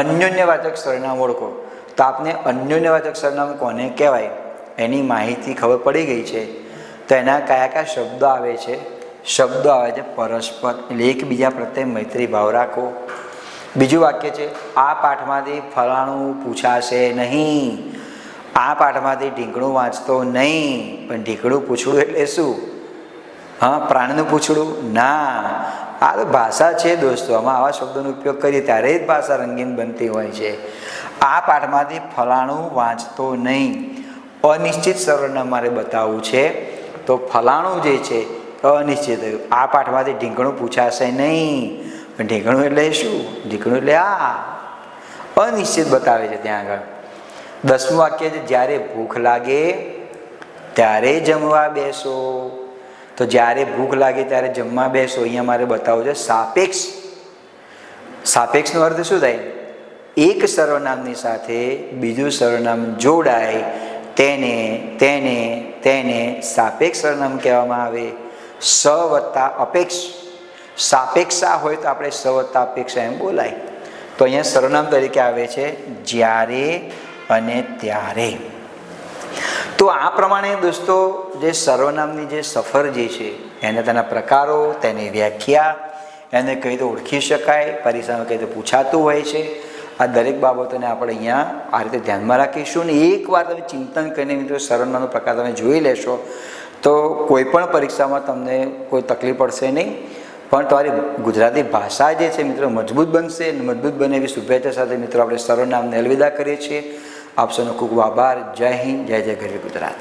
અન્યોન્યવાચક સર્વનામ ઓળખો. તો આપને અન્યોન્યવાચક સર્વનામ કોને કહેવાય એની માહિતી ખબર પડી ગઈ છે. તો એના કયા કયા શબ્દો આવે છે? શબ્દો આવે છે પરસ્પર, એટલે એકબીજા પ્રત્યે મૈત્રી ભાવ રાખો. બીજું વાક્ય છે આ પાઠમાંથી ફલાણું પૂછાશે નહીં. આ પાઠમાંથી ઢીંગણું વાંચતો નહીં. પણ ઢીંગણું પૂછડું એટલે શું? હા, પ્રાણીનું પૂછડું ના. આ તો ભાષા છે દોસ્તો. આમાં આવા શબ્દોનો ઉપયોગ કરીએ ત્યારે જ ભાષા રંગીન બનતી હોય છે. આ પાઠમાંથી ફલાણું વાંચતો નહીં. અનિશ્ચિત સર્વનામ મારે બતાવવું છે. તો ફલાણું જે છે અનિશ્ચિત થયું. આ પાઠમાંથી ઢીંગણું પૂછાશે નહીં. પણ ઢીંગણું એટલે શું? ઢીંગણું એટલે આ અનિશ્ચિત બતાવે છે ત્યાં આગળ. 10મું વાક્ય છે જ્યારે ભૂખ લાગે ત્યારે જમવા બેસો. તો જ્યારે ભૂખ લાગે ત્યારે જમવા બેસો, અહીંયા મારે બતાવવું છે સાપેક્ષ. સાપેક્ષનો અર્થ શું થાય? એક સર્વનામની સાથે બીજું સર્વનામ જોડાય તેને તેને તેને સાપેક્ષ સર્વનામ કહેવામાં આવે. સ વત્તા અપેક્ષ. સાપેક્ષા હોય તો આપણે સ વત્તા અપેક્ષા એમ બોલાય. તો અહીંયા સર્વનામ તરીકે આવે છે જ્યારે અને ત્યારે. તો આ પ્રમાણે દોસ્તો જે સર્વનામની જે સફર જે છે એને તેના પ્રકારો, તેની વ્યાખ્યા, એને કઈ રીતે ઓળખી શકાય, પરીક્ષામાં કઈ રીતે પૂછાતું હોય છે, આ દરેક બાબતોને આપણે અહીંયા આ રીતે ધ્યાનમાં રાખીશું. ને એકવાર તમે ચિંતન કરીને મિત્રો સર્વનામનો પ્રકાર તમે જોઈ લેશો તો કોઈ પણ પરીક્ષામાં તમને કોઈ તકલીફ પડશે નહીં. પણ તમારી ગુજરાતી ભાષા જે છે મિત્રો મજબૂત બનશે. અને મજબૂત બને એવી શુભેચ્છા સાથે મિત્રો આપણે સર્વનામને અલવિદા કરીએ છીએ. આપ સૌનો ખૂબ આભાર. જય હિન્દ, જય જય ગરવી ગુજરાત.